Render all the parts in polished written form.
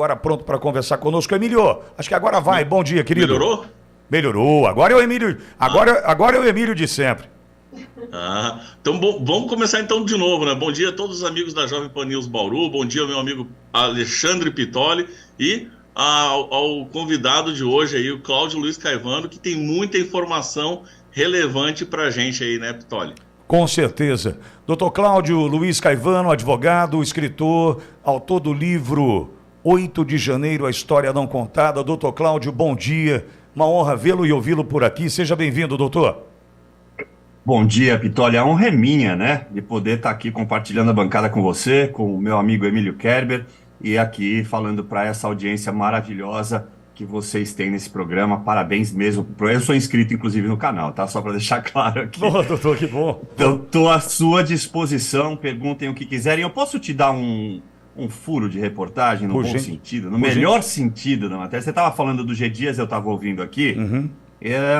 Agora pronto para conversar conosco. Emílio, acho que agora vai. Bom dia, querido. Melhorou? Melhorou. Agora é o Emílio. Agora é o Emílio de sempre. Então vamos começar então de novo, né? Bom dia a todos os amigos da Jovem Pan News Bauru, bom dia ao meu amigo Alexandre Pitoli e ao convidado de hoje aí, o Cláudio Luiz Caivano, que tem muita informação relevante pra gente aí, né, Pitoli? Com certeza. Dr. Cláudio Luiz Caivano, advogado, escritor, autor do livro 8 de Janeiro, a História Não Contada. Dr. Cláudio, bom dia. Uma honra vê-lo e ouvi-lo por aqui. Seja bem-vindo, doutor. Bom dia, Pitoli. A honra é minha, né? De poder estar aqui compartilhando a bancada com você, com o meu amigo Emílio Kerber, e aqui falando para essa audiência maravilhosa que vocês têm nesse programa. Parabéns mesmo. Eu sou inscrito, inclusive, no canal, tá? Só para deixar claro aqui. Boa, doutor, que bom. Então, estou à sua disposição. Perguntem o que quiserem. Eu posso te dar um furo de reportagem no bom sentido, no melhor sentido da matéria? Você estava falando do G. Dias, eu estava ouvindo aqui.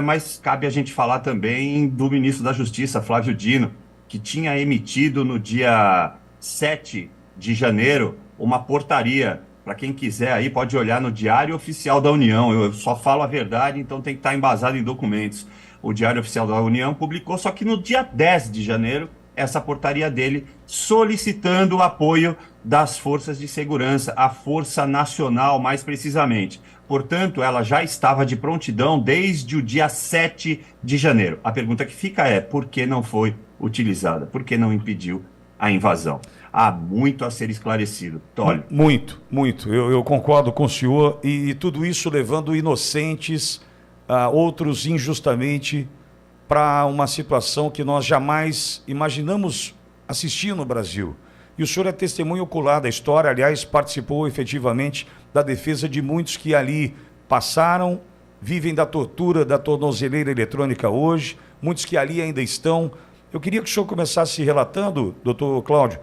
Mas cabe a gente falar também do ministro da Justiça, Flávio Dino, que tinha emitido no dia 7 de janeiro uma portaria. Para quem quiser aí, pode olhar no Diário Oficial da União. Eu só falo a verdade, então tem que estar embasado em documentos. O Diário Oficial da União publicou, só que no dia 10 de janeiro, essa portaria dele solicitando o apoio das forças de segurança, a Força Nacional, mais precisamente. Portanto, ela já estava de prontidão desde o dia 7 de janeiro. A pergunta que fica é, por que não foi utilizada? Por que não impediu a invasão? Há muito a ser esclarecido. Tólio. Muito, muito. Eu concordo com o senhor. E tudo isso levando inocentes, outros injustamente, para uma situação que nós jamais imaginamos assistir no Brasil. E o senhor é testemunho ocular da história, aliás, participou efetivamente da defesa de muitos que ali passaram, vivem da tortura da tornozeleira eletrônica hoje, muitos que ali ainda estão. Eu queria que o senhor começasse relatando, doutor Cláudio,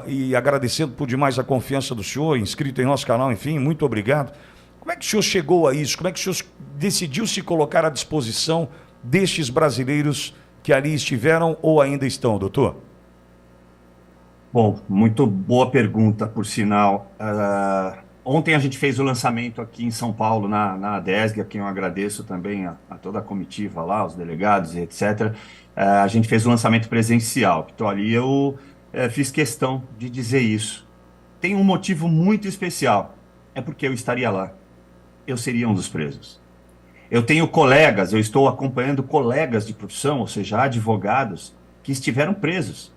e agradecendo por demais a confiança do senhor, inscrito em nosso canal, enfim, muito obrigado. Como é que o senhor chegou a isso? Como é que o senhor decidiu se colocar à disposição destes brasileiros que ali estiveram ou ainda estão, doutor? Bom, muito boa pergunta, por sinal. Ontem a gente fez o lançamento aqui em São Paulo, na ADESG, a quem eu agradeço também a toda a comitiva lá, os delegados e etc. A gente fez o lançamento presencial. Então ali eu fiz questão de dizer isso. Tem um motivo muito especial. É porque eu estaria lá. Eu seria um dos presos. Eu tenho colegas, eu estou acompanhando colegas de profissão, ou seja, advogados, que estiveram presos.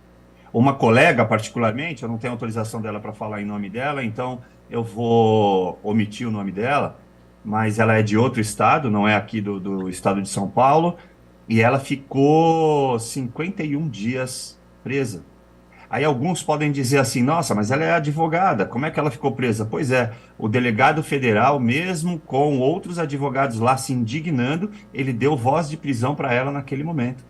Uma colega, particularmente, eu não tenho autorização dela para falar em nome dela, então eu vou omitir o nome dela, mas ela é de outro estado, não é aqui do estado de São Paulo, e ela ficou 51 dias presa. Aí alguns podem dizer assim, nossa, mas ela é advogada, como é que ela ficou presa? Pois é, o delegado federal, mesmo com outros advogados lá se indignando, ele deu voz de prisão para ela naquele momento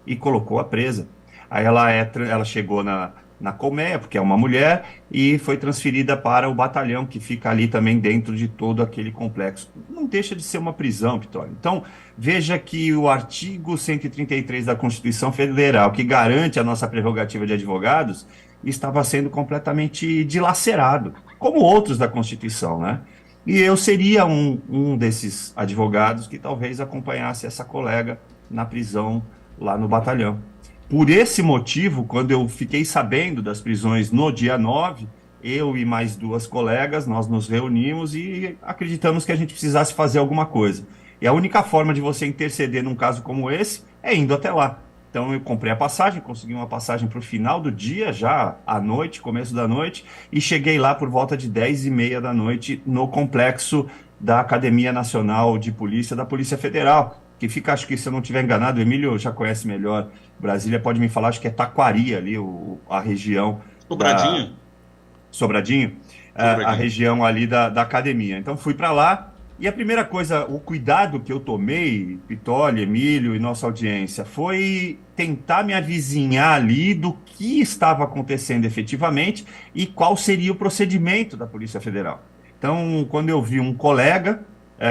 e colocou-a presa. Aí ela chegou na colmeia, porque é uma mulher, e foi transferida para o batalhão, que fica ali também dentro de todo aquele complexo. Não deixa de ser uma prisão, Pitoli. Então, veja que o artigo 133 da Constituição Federal, que garante a nossa prerrogativa de advogados, estava sendo completamente dilacerado, como outros da Constituição, né? E eu seria um desses advogados que talvez acompanhasse essa colega na prisão lá no batalhão. Por esse motivo, quando eu fiquei sabendo das prisões no dia 9, eu e mais duas colegas, nós nos reunimos e acreditamos que a gente precisasse fazer alguma coisa. E a única forma de você interceder num caso como esse é indo até lá. Então eu comprei a passagem, consegui uma passagem para o final do dia, já à noite, começo da noite, e cheguei lá por volta de 10h30 da noite no complexo da Academia Nacional de Polícia da Polícia Federal, que fica, acho que se eu não estiver enganado, o Emílio já conhece melhor Brasília, pode me falar, acho que é Taquari ali, a região... Sobradinho? Sobradinho? A região ali da academia. Então fui para lá, e a primeira coisa, o cuidado que eu tomei, Pitoli, Emílio e nossa audiência, foi tentar me avizinhar ali do que estava acontecendo efetivamente e qual seria o procedimento da Polícia Federal. Então, quando eu vi um colega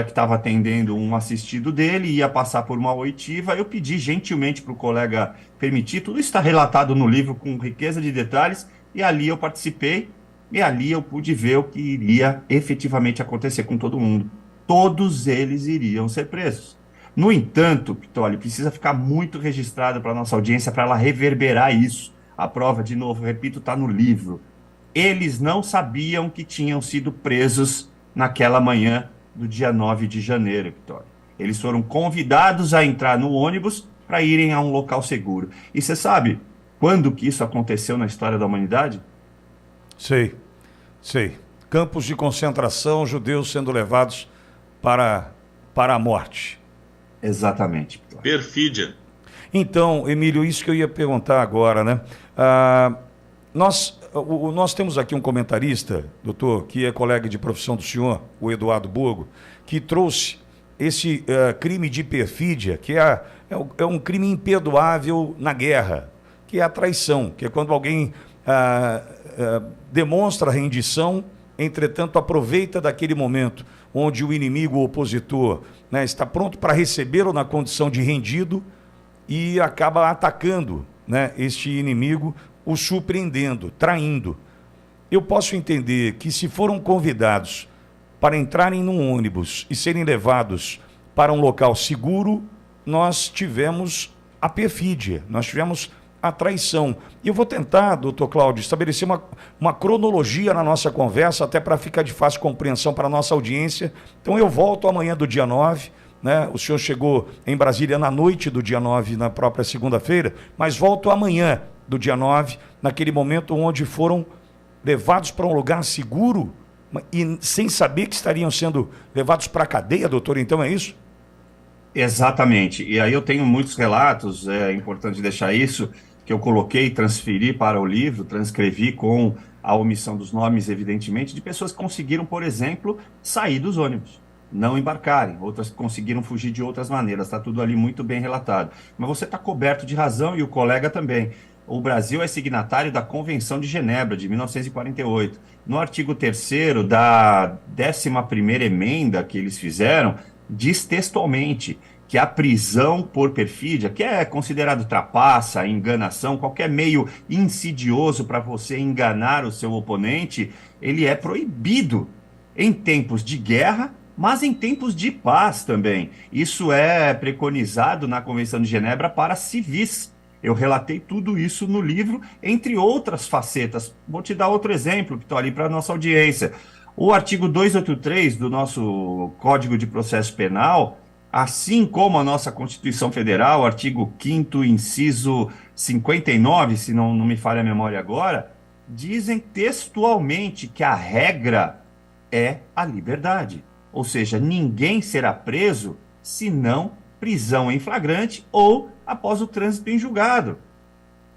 que estava atendendo um assistido dele, ia passar por uma oitiva, eu pedi gentilmente para o colega permitir, tudo isso está relatado no livro com riqueza de detalhes, e ali eu participei, E ali eu pude ver o que iria efetivamente acontecer com todo mundo. Todos eles iriam ser presos. No entanto, Pitoli, precisa ficar muito registrado para a nossa audiência para ela reverberar isso. A prova, de novo, repito, está no livro. Eles não sabiam que tinham sido presos naquela manhã do dia 9 de janeiro, Pitoli. Eles foram convidados a entrar no ônibus para irem a um local seguro. E você sabe quando que isso aconteceu na história da humanidade? Sei, sei. Campos de concentração, judeus sendo levados para a morte. Exatamente. Perfídia. Então, Emílio, isso que eu ia perguntar agora, né? Nós temos aqui um comentarista, doutor, que é colega de profissão do senhor, o Eduardo Bogo, que trouxe esse crime de perfídia, que é um crime imperdoável na guerra, que é a traição, que é quando alguém demonstra rendição, entretanto aproveita daquele momento onde o inimigo, o opositor, né, está pronto para recebê-lo na condição de rendido e acaba atacando, né, este inimigo, o surpreendendo, traindo. Eu posso entender que se foram convidados para entrarem num ônibus e serem levados para um local seguro, nós tivemos a perfídia, nós tivemos a traição. E eu vou tentar, doutor Cláudio, estabelecer uma cronologia na nossa conversa, até para ficar de fácil compreensão para a nossa audiência. Então eu volto amanhã do dia 9, né? O senhor chegou em Brasília na noite do dia 9, na própria segunda-feira, mas volto amanhã do dia 9, naquele momento onde foram levados para um lugar seguro e sem saber que estariam sendo levados para a cadeia, doutor, então é isso? Exatamente. E aí eu tenho muitos relatos, é importante deixar isso, que eu coloquei, transferi para o livro, transcrevi com a omissão dos nomes, evidentemente, de pessoas que conseguiram, por exemplo, sair dos ônibus, não embarcarem. Outras conseguiram fugir de outras maneiras. Está tudo ali muito bem relatado. Mas você está coberto de razão e o colega também. O Brasil é signatário da Convenção de Genebra, de 1948. No artigo 3º da 11ª emenda que eles fizeram, diz textualmente que a prisão por perfídia, que é considerado trapaça, enganação, qualquer meio insidioso para você enganar o seu oponente, ele é proibido em tempos de guerra, mas em tempos de paz também. Isso é preconizado na Convenção de Genebra para civis. Eu relatei tudo isso no livro, entre outras facetas. Vou te dar outro exemplo, que estou ali para a nossa audiência. O artigo 283 do nosso Código de Processo Penal, assim como a nossa Constituição Federal, artigo 5º, inciso 59, se não me falha a memória agora, dizem textualmente que a regra é a liberdade. Ou seja, ninguém será preso senão prisão em flagrante ou após o trânsito em julgado.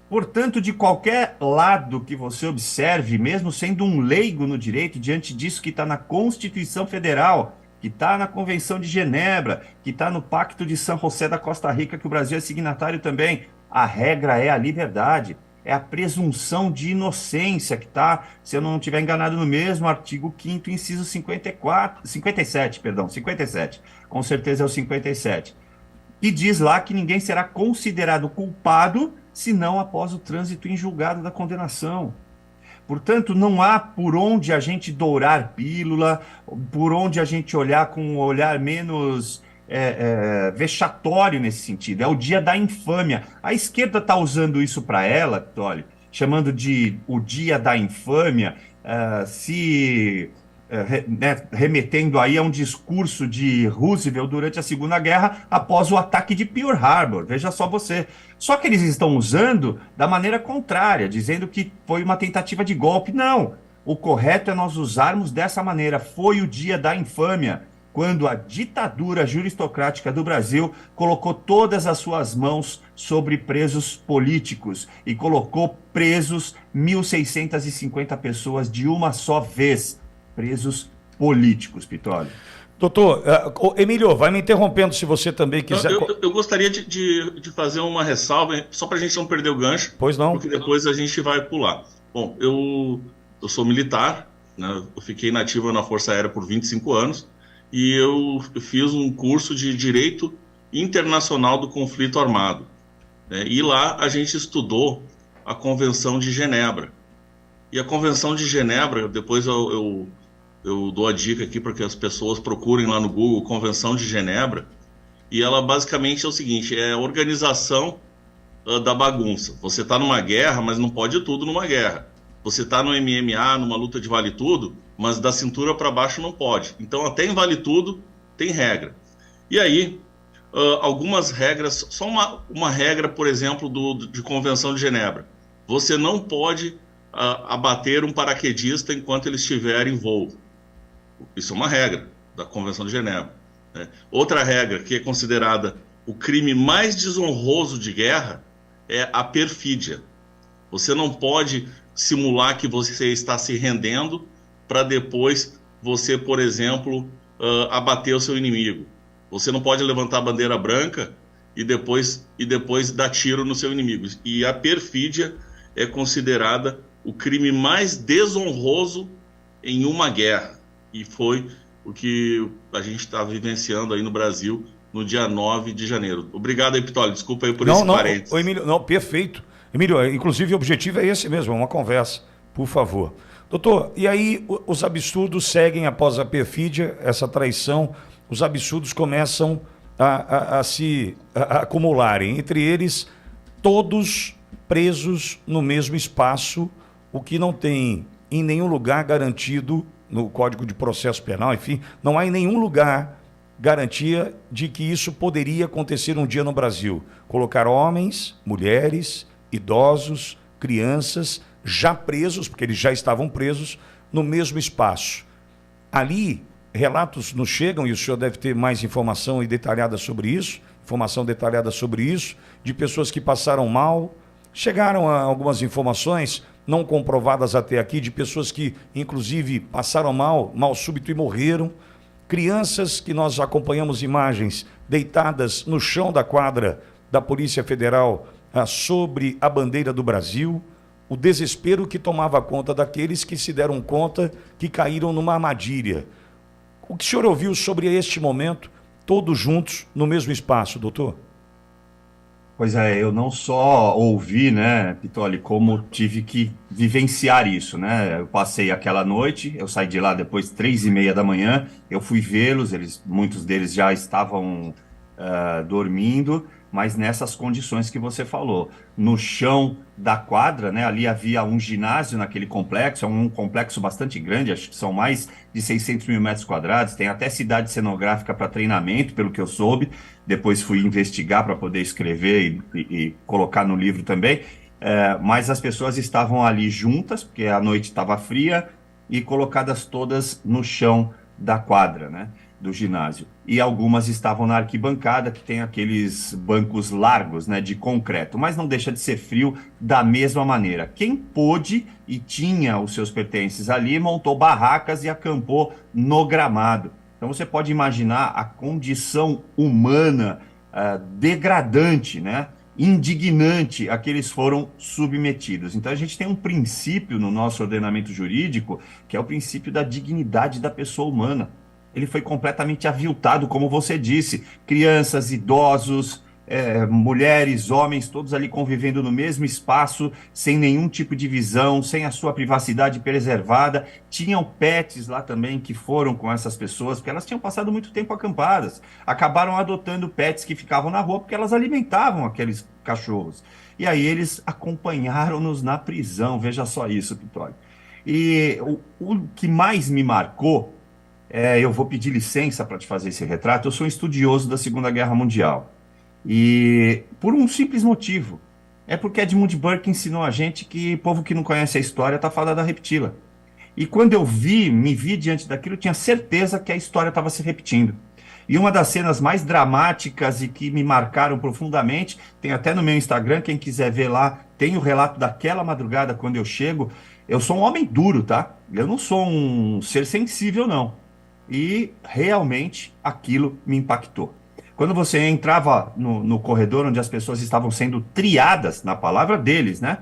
Portanto, de qualquer lado que você observe, mesmo sendo um leigo no direito, diante disso que está na Constituição Federal, que está na Convenção de Genebra, que está no Pacto de San José da Costa Rica, que o Brasil é signatário também, a regra é a liberdade, é a presunção de inocência, que está, se eu não estiver enganado, no mesmo artigo 5º, inciso 57, com certeza é o 57, e diz lá que ninguém será considerado culpado senão após o trânsito em julgado da condenação. Portanto, não há por onde a gente dourar pílula, por onde a gente olhar com um olhar menos vexatório nesse sentido. É o dia da infâmia. A esquerda está usando isso para ela, Tolly, chamando de o dia da infâmia, remetendo aí a um discurso de Roosevelt durante a Segunda Guerra, após o ataque de Pearl Harbor. Veja só você. Só que eles estão usando da maneira contrária, dizendo que foi uma tentativa de golpe. Não. O correto é nós usarmos dessa maneira. Foi o dia da infâmia, quando a ditadura juristocrática do Brasil colocou todas as suas mãos sobre presos políticos e colocou presos 1.650 pessoas de uma só vez. Presos políticos, Pitoli. Doutor, Emílio, vai me interrompendo se você também quiser. Eu gostaria de fazer uma ressalva, só para a gente não perder o gancho. Pois não. Porque depois a gente vai pular. Bom, eu sou militar, né? Eu fiquei inativo na Força Aérea por 25 anos e eu fiz um curso de Direito Internacional do Conflito Armado, né? E lá a gente estudou a Convenção de Genebra. E a Convenção de Genebra, depois eu dou a dica aqui para que as pessoas procurem lá no Google Convenção de Genebra, e ela basicamente é o seguinte, é a organização da bagunça. Você está numa guerra, mas não pode tudo numa guerra. Você está no MMA, numa luta de vale tudo, mas da cintura para baixo não pode. Então até em vale tudo tem regra. E aí, algumas regras, só uma regra, por exemplo, de Convenção de Genebra. Você não pode abater um paraquedista enquanto ele estiver em voo. Isso é uma regra da Convenção de Genebra, né? Outra regra que é considerada o crime mais desonroso de guerra é a perfídia. Você não pode simular que você está se rendendo para depois você, por exemplo, abater o seu inimigo. Você não pode levantar a bandeira branca e depois dar tiro no seu inimigo. E a perfídia é considerada o crime mais desonroso em uma guerra. E foi o que a gente está vivenciando aí no Brasil no dia 9 de janeiro. Obrigado aí, Pitoli. Desculpa aí por esse parênteses. Não, Emílio, não, perfeito. Emílio, inclusive o objetivo é esse mesmo, é uma conversa, por favor. Doutor, e aí os absurdos seguem após a perfídia, essa traição, os absurdos começam a se acumularem. Entre eles, todos presos no mesmo espaço, o que não tem em nenhum lugar garantido no Código de Processo Penal, enfim, não há em nenhum lugar garantia de que isso poderia acontecer um dia no Brasil. Colocar homens, mulheres, idosos, crianças, já presos, porque eles já estavam presos, no mesmo espaço. Ali, relatos nos chegam, e o senhor deve ter mais informação detalhada sobre isso, de pessoas que passaram mal. Chegaram a algumas informações não comprovadas até aqui, de pessoas que, inclusive, passaram mal súbito e morreram. Crianças que nós acompanhamos imagens deitadas no chão da quadra da Polícia Federal sobre a bandeira do Brasil. O desespero que tomava conta daqueles que se deram conta que caíram numa armadilha. O que o senhor ouviu sobre este momento, todos juntos no mesmo espaço, doutor? Pois é, eu não só ouvi, né, Pitoli, como tive que vivenciar isso, né? Eu passei aquela noite, eu saí de lá depois 3:30 da manhã, eu fui vê-los, muitos deles já estavam dormindo, mas nessas condições que você falou. No chão da quadra, né, ali havia um ginásio naquele complexo, é um complexo bastante grande, acho que são mais de 600 mil metros quadrados, tem até cidade cenográfica para treinamento, pelo que eu soube. Depois fui investigar para poder escrever e colocar no livro também. Mas as pessoas estavam ali juntas, porque a noite estava fria, e colocadas todas no chão da quadra, né, do ginásio. E algumas estavam na arquibancada, que tem aqueles bancos largos, né, de concreto, mas não deixa de ser frio da mesma maneira. Quem pôde e tinha os seus pertences ali, montou barracas e acampou no gramado. Então você pode imaginar a condição humana degradante, né, indignante a que eles foram submetidos. Então a gente tem um princípio no nosso ordenamento jurídico, que é o princípio da dignidade da pessoa humana. Ele foi completamente aviltado, como você disse. Crianças, idosos, mulheres, homens, todos ali convivendo no mesmo espaço, sem nenhum tipo de visão, sem a sua privacidade preservada. Tinham pets lá também que foram com essas pessoas, porque elas tinham passado muito tempo acampadas. Acabaram adotando pets que ficavam na rua, porque elas alimentavam aqueles cachorros. E aí eles acompanharam-nos na prisão. Veja só isso, Pitoli. E o que mais me marcou, eu vou pedir licença para te fazer esse retrato. Eu sou um estudioso da Segunda Guerra Mundial. E por um simples motivo. É porque Edmund Burke ensinou a gente que povo que não conhece a história está fadado a repeti-la. E quando eu me vi diante daquilo, eu tinha certeza que a história estava se repetindo. E uma das cenas mais dramáticas e que me marcaram profundamente, tem até no meu Instagram, quem quiser ver lá, tem o relato daquela madrugada quando eu chego. Eu sou um homem duro, tá? Eu não sou um ser sensível, não. E realmente aquilo me impactou. Quando você entrava no corredor onde as pessoas estavam sendo triadas, na palavra deles, né?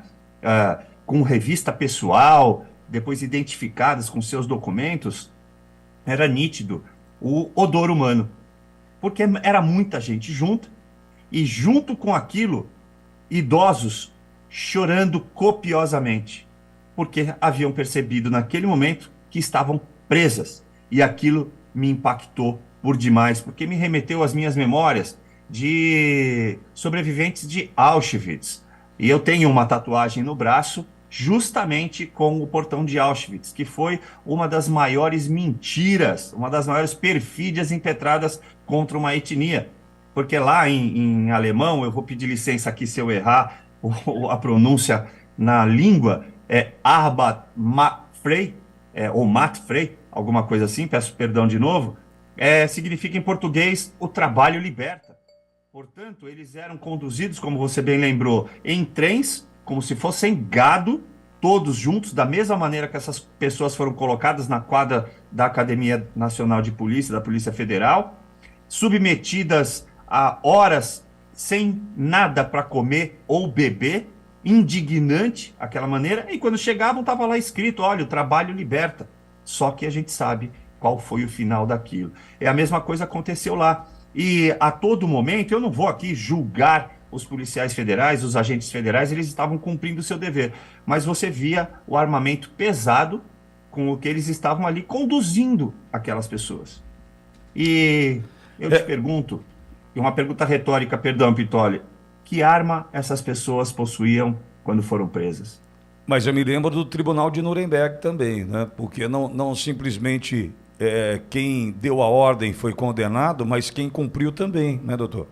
Com revista pessoal, depois identificadas com seus documentos, era nítido o odor humano. Porque era muita gente junta, e junto com aquilo, idosos chorando copiosamente. porque haviam percebido naquele momento que estavam presas. E aquilo me impactou por demais, porque me remeteu às minhas memórias de sobreviventes de Auschwitz. E eu tenho uma tatuagem no braço justamente com o portão de Auschwitz, que foi uma das maiores mentiras, uma das maiores perfídias impetradas contra uma etnia. Porque lá em alemão, eu vou pedir licença aqui se eu errar a pronúncia na língua, é Arbeit frei, ou Mat frei, alguma coisa assim, peço perdão de novo, significa em português o trabalho liberta. Portanto, eles eram conduzidos, como você bem lembrou, em trens, como se fossem gado, todos juntos, da mesma maneira que essas pessoas foram colocadas na quadra da Academia Nacional de Polícia, da Polícia Federal, submetidas a horas sem nada para comer ou beber, indignante aquela maneira, e quando chegavam estava lá escrito, olha, o trabalho liberta. Só que a gente sabe qual foi o final daquilo. A mesma coisa aconteceu lá. E a todo momento, eu não vou aqui julgar os policiais federais, os agentes federais, eles estavam cumprindo o seu dever. Mas você via o armamento pesado com o que eles estavam ali conduzindo aquelas pessoas. E eu te pergunto, e uma pergunta retórica, perdão, Pitoli, que arma essas pessoas possuíam quando foram presas? Mas eu me lembro do Tribunal de Nuremberg também, né? Porque não simplesmente quem deu a ordem foi condenado, mas quem cumpriu também, né, doutor?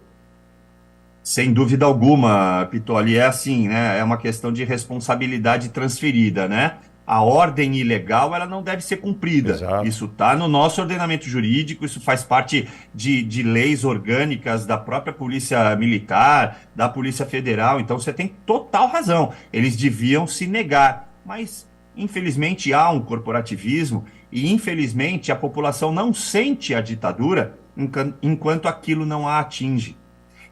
Sem dúvida alguma, Pitoli, é assim, né? É uma questão de responsabilidade transferida, né? A ordem ilegal, ela não deve ser cumprida. Exato. Isso está no nosso ordenamento jurídico, isso faz parte de leis orgânicas da própria Polícia Militar, da Polícia Federal. Então, você tem total razão. Eles deviam se negar, mas, infelizmente, há um corporativismo e, infelizmente, a população não sente a ditadura enquanto aquilo não a atinge.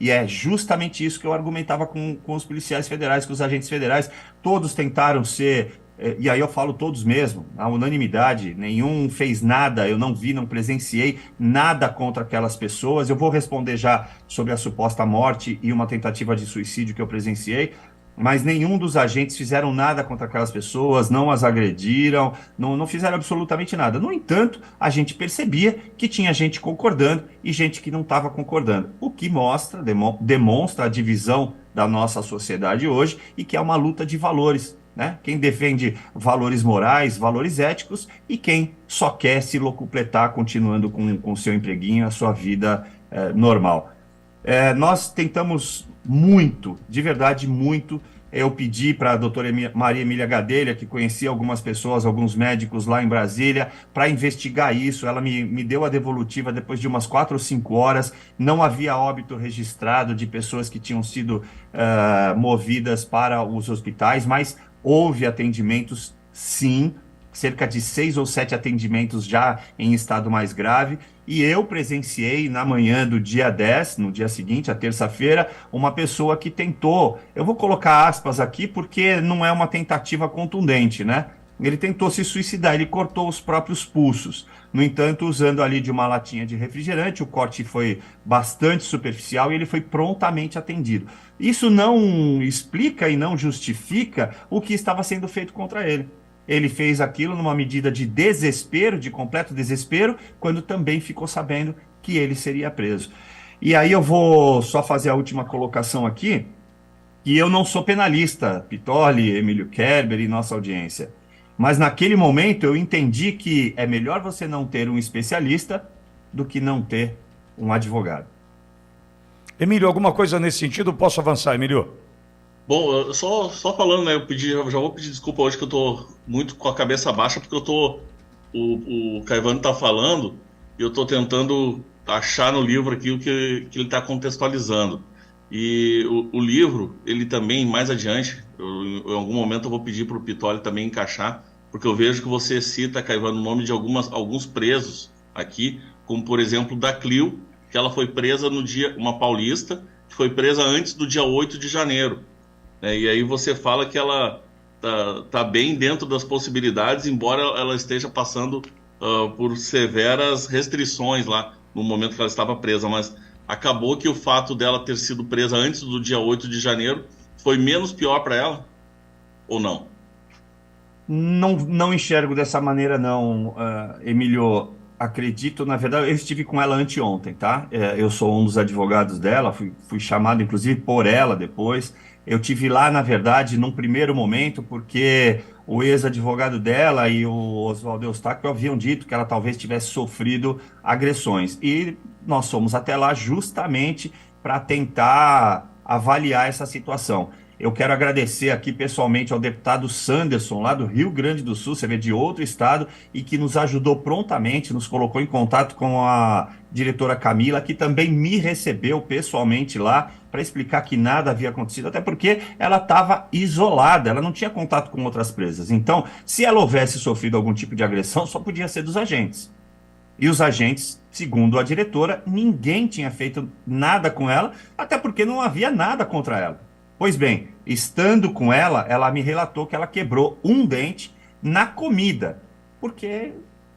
E é justamente isso que eu argumentava com os policiais federais, com os agentes federais. Todos tentaram ser, e aí eu falo todos mesmo, a unanimidade, nenhum fez nada, eu não vi, não presenciei nada contra aquelas pessoas. Eu vou responder já sobre a suposta morte e uma tentativa de suicídio que eu presenciei, mas nenhum dos agentes fizeram nada contra aquelas pessoas, não as agrediram, não fizeram absolutamente nada. No entanto, a gente percebia que tinha gente concordando e gente que não estava concordando, o que demonstra a divisão da nossa sociedade hoje e que é uma luta de valores, né? Quem defende valores morais, valores éticos, e quem só quer se locupletar continuando com o seu empreguinho, a sua vida normal. Nós tentamos muito, de verdade muito. Eu pedi para a doutora Maria Emília Gadelha, que conhecia algumas pessoas, alguns médicos lá em Brasília, para investigar isso. Ela me deu a devolutiva depois de umas 4 ou 5 horas. Não havia óbito registrado de pessoas que tinham sido movidas para os hospitais, mas houve atendimentos, sim, cerca de 6 ou 7 atendimentos já em estado mais grave. E eu presenciei na manhã do dia 10, no dia seguinte, a terça-feira, uma pessoa que tentou, eu vou colocar aspas aqui porque não é uma tentativa contundente, né? Ele tentou se suicidar, ele cortou os próprios pulsos. No entanto, usando ali de uma latinha de refrigerante, o corte foi bastante superficial e ele foi prontamente atendido. Isso não explica e não justifica o que estava sendo feito contra ele. Ele fez aquilo numa medida de desespero, de completo desespero, quando também ficou sabendo que ele seria preso. E aí eu vou só fazer a última colocação aqui, que eu não sou penalista, Pitoli, Emílio Kerber e nossa audiência. Mas naquele momento eu entendi que é melhor você não ter um especialista do que não ter um advogado. Emílio, alguma coisa nesse sentido? Posso avançar, Emílio? Bom, só falando, né? Já vou pedir desculpa hoje que eu tô muito com a cabeça baixa, porque o Caivano tá falando e eu tô tentando achar no livro aqui o que ele tá contextualizando. E o livro, ele também, mais adiante, em algum momento eu vou pedir para o Pitoli também encaixar, porque eu vejo que você cita, Caivano, o nome de alguns presos aqui, como por exemplo da Clio, que ela foi presa no dia, uma paulista, que foi presa antes do dia 8 de janeiro. E aí você fala que ela tá bem dentro das possibilidades, embora ela esteja passando por severas restrições lá no momento que ela estava presa, mas acabou que o fato dela ter sido presa antes do dia 8 de janeiro foi menos pior para ela? Ou não? Não enxergo dessa maneira, não, Emílio. Acredito, na verdade, eu estive com ela anteontem, tá? Eu sou um dos advogados dela, fui chamado, inclusive, por ela depois. Eu tive lá, na verdade, num primeiro momento, porque o ex-advogado dela e o Oswaldo Eustáquio haviam dito que ela talvez tivesse sofrido agressões. E nós fomos até lá justamente para tentar avaliar essa situação. Eu quero agradecer aqui pessoalmente ao deputado Sanderson, lá do Rio Grande do Sul, você vê, de outro estado, e que nos ajudou prontamente, nos colocou em contato com a diretora Camila, que também me recebeu pessoalmente lá para explicar que nada havia acontecido, até porque ela estava isolada, ela não tinha contato com outras presas. Então, se ela houvesse sofrido algum tipo de agressão, só podia ser dos agentes. E os agentes, segundo a diretora, ninguém tinha feito nada com ela, até porque não havia nada contra ela. Pois bem, estando com ela, ela me relatou que ela quebrou um dente na comida, porque,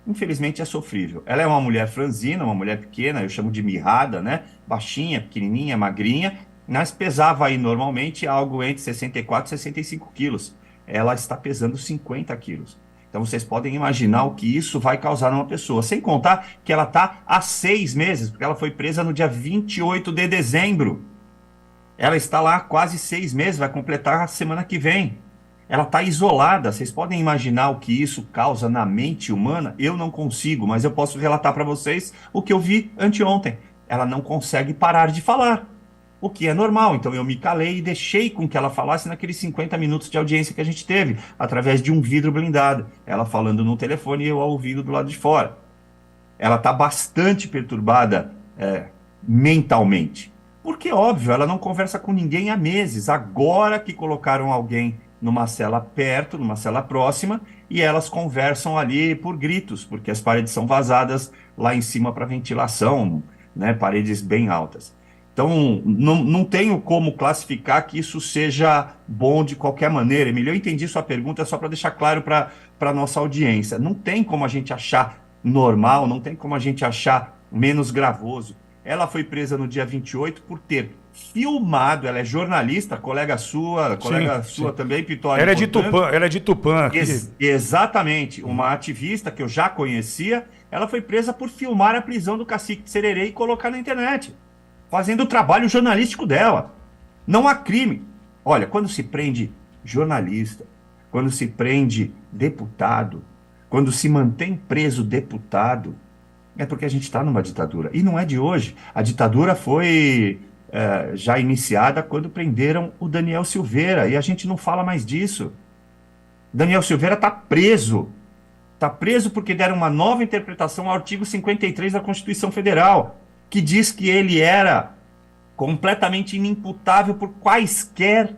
infelizmente, é sofrível. Ela é uma mulher franzina, uma mulher pequena, eu chamo de mirrada, né? Baixinha, pequenininha, magrinha, mas pesava aí normalmente algo entre 64 e 65 quilos. Ela está pesando 50 quilos. Então vocês podem imaginar o que isso vai causar numa pessoa. Sem contar que ela está há 6 meses, porque ela foi presa no dia 28 de dezembro. Ela está lá há quase 6 meses, vai completar a semana que vem. Ela está isolada. Vocês podem imaginar o que isso causa na mente humana? Eu não consigo, mas eu posso relatar para vocês o que eu vi anteontem. Ela não consegue parar de falar, o que é normal. Então eu me calei e deixei com que ela falasse naqueles 50 minutos de audiência que a gente teve, através de um vidro blindado. Ela falando no telefone e eu ouvindo do lado de fora. Ela está bastante perturbada mentalmente. Porque, óbvio, ela não conversa com ninguém há meses. Agora que colocaram alguém numa cela perto, numa cela próxima, e elas conversam ali por gritos, porque as paredes são vazadas lá em cima para ventilação, né? Paredes bem altas. Então, não tenho como classificar que isso seja bom de qualquer maneira. Emílio, eu entendi sua pergunta, só para deixar claro para a nossa audiência. Não tem como a gente achar normal, não tem como a gente achar menos gravoso. Ela foi presa no dia 28 por ter filmado, ela é jornalista, colega sua Sim. também, Pitório. Ela é de Tupã. Exatamente, uma ativista que eu já conhecia, ela foi presa por filmar a prisão do cacique de Sererê e colocar na internet, fazendo o trabalho jornalístico dela. Não há crime. Olha, quando se prende jornalista, quando se prende deputado, quando se mantém preso deputado, é porque a gente está numa ditadura. E não é de hoje. A ditadura foi já iniciada quando prenderam o Daniel Silveira. E a gente não fala mais disso. Daniel Silveira está preso. Está preso porque deram uma nova interpretação ao artigo 53 da Constituição Federal, que diz que ele era completamente inimputável por quaisquer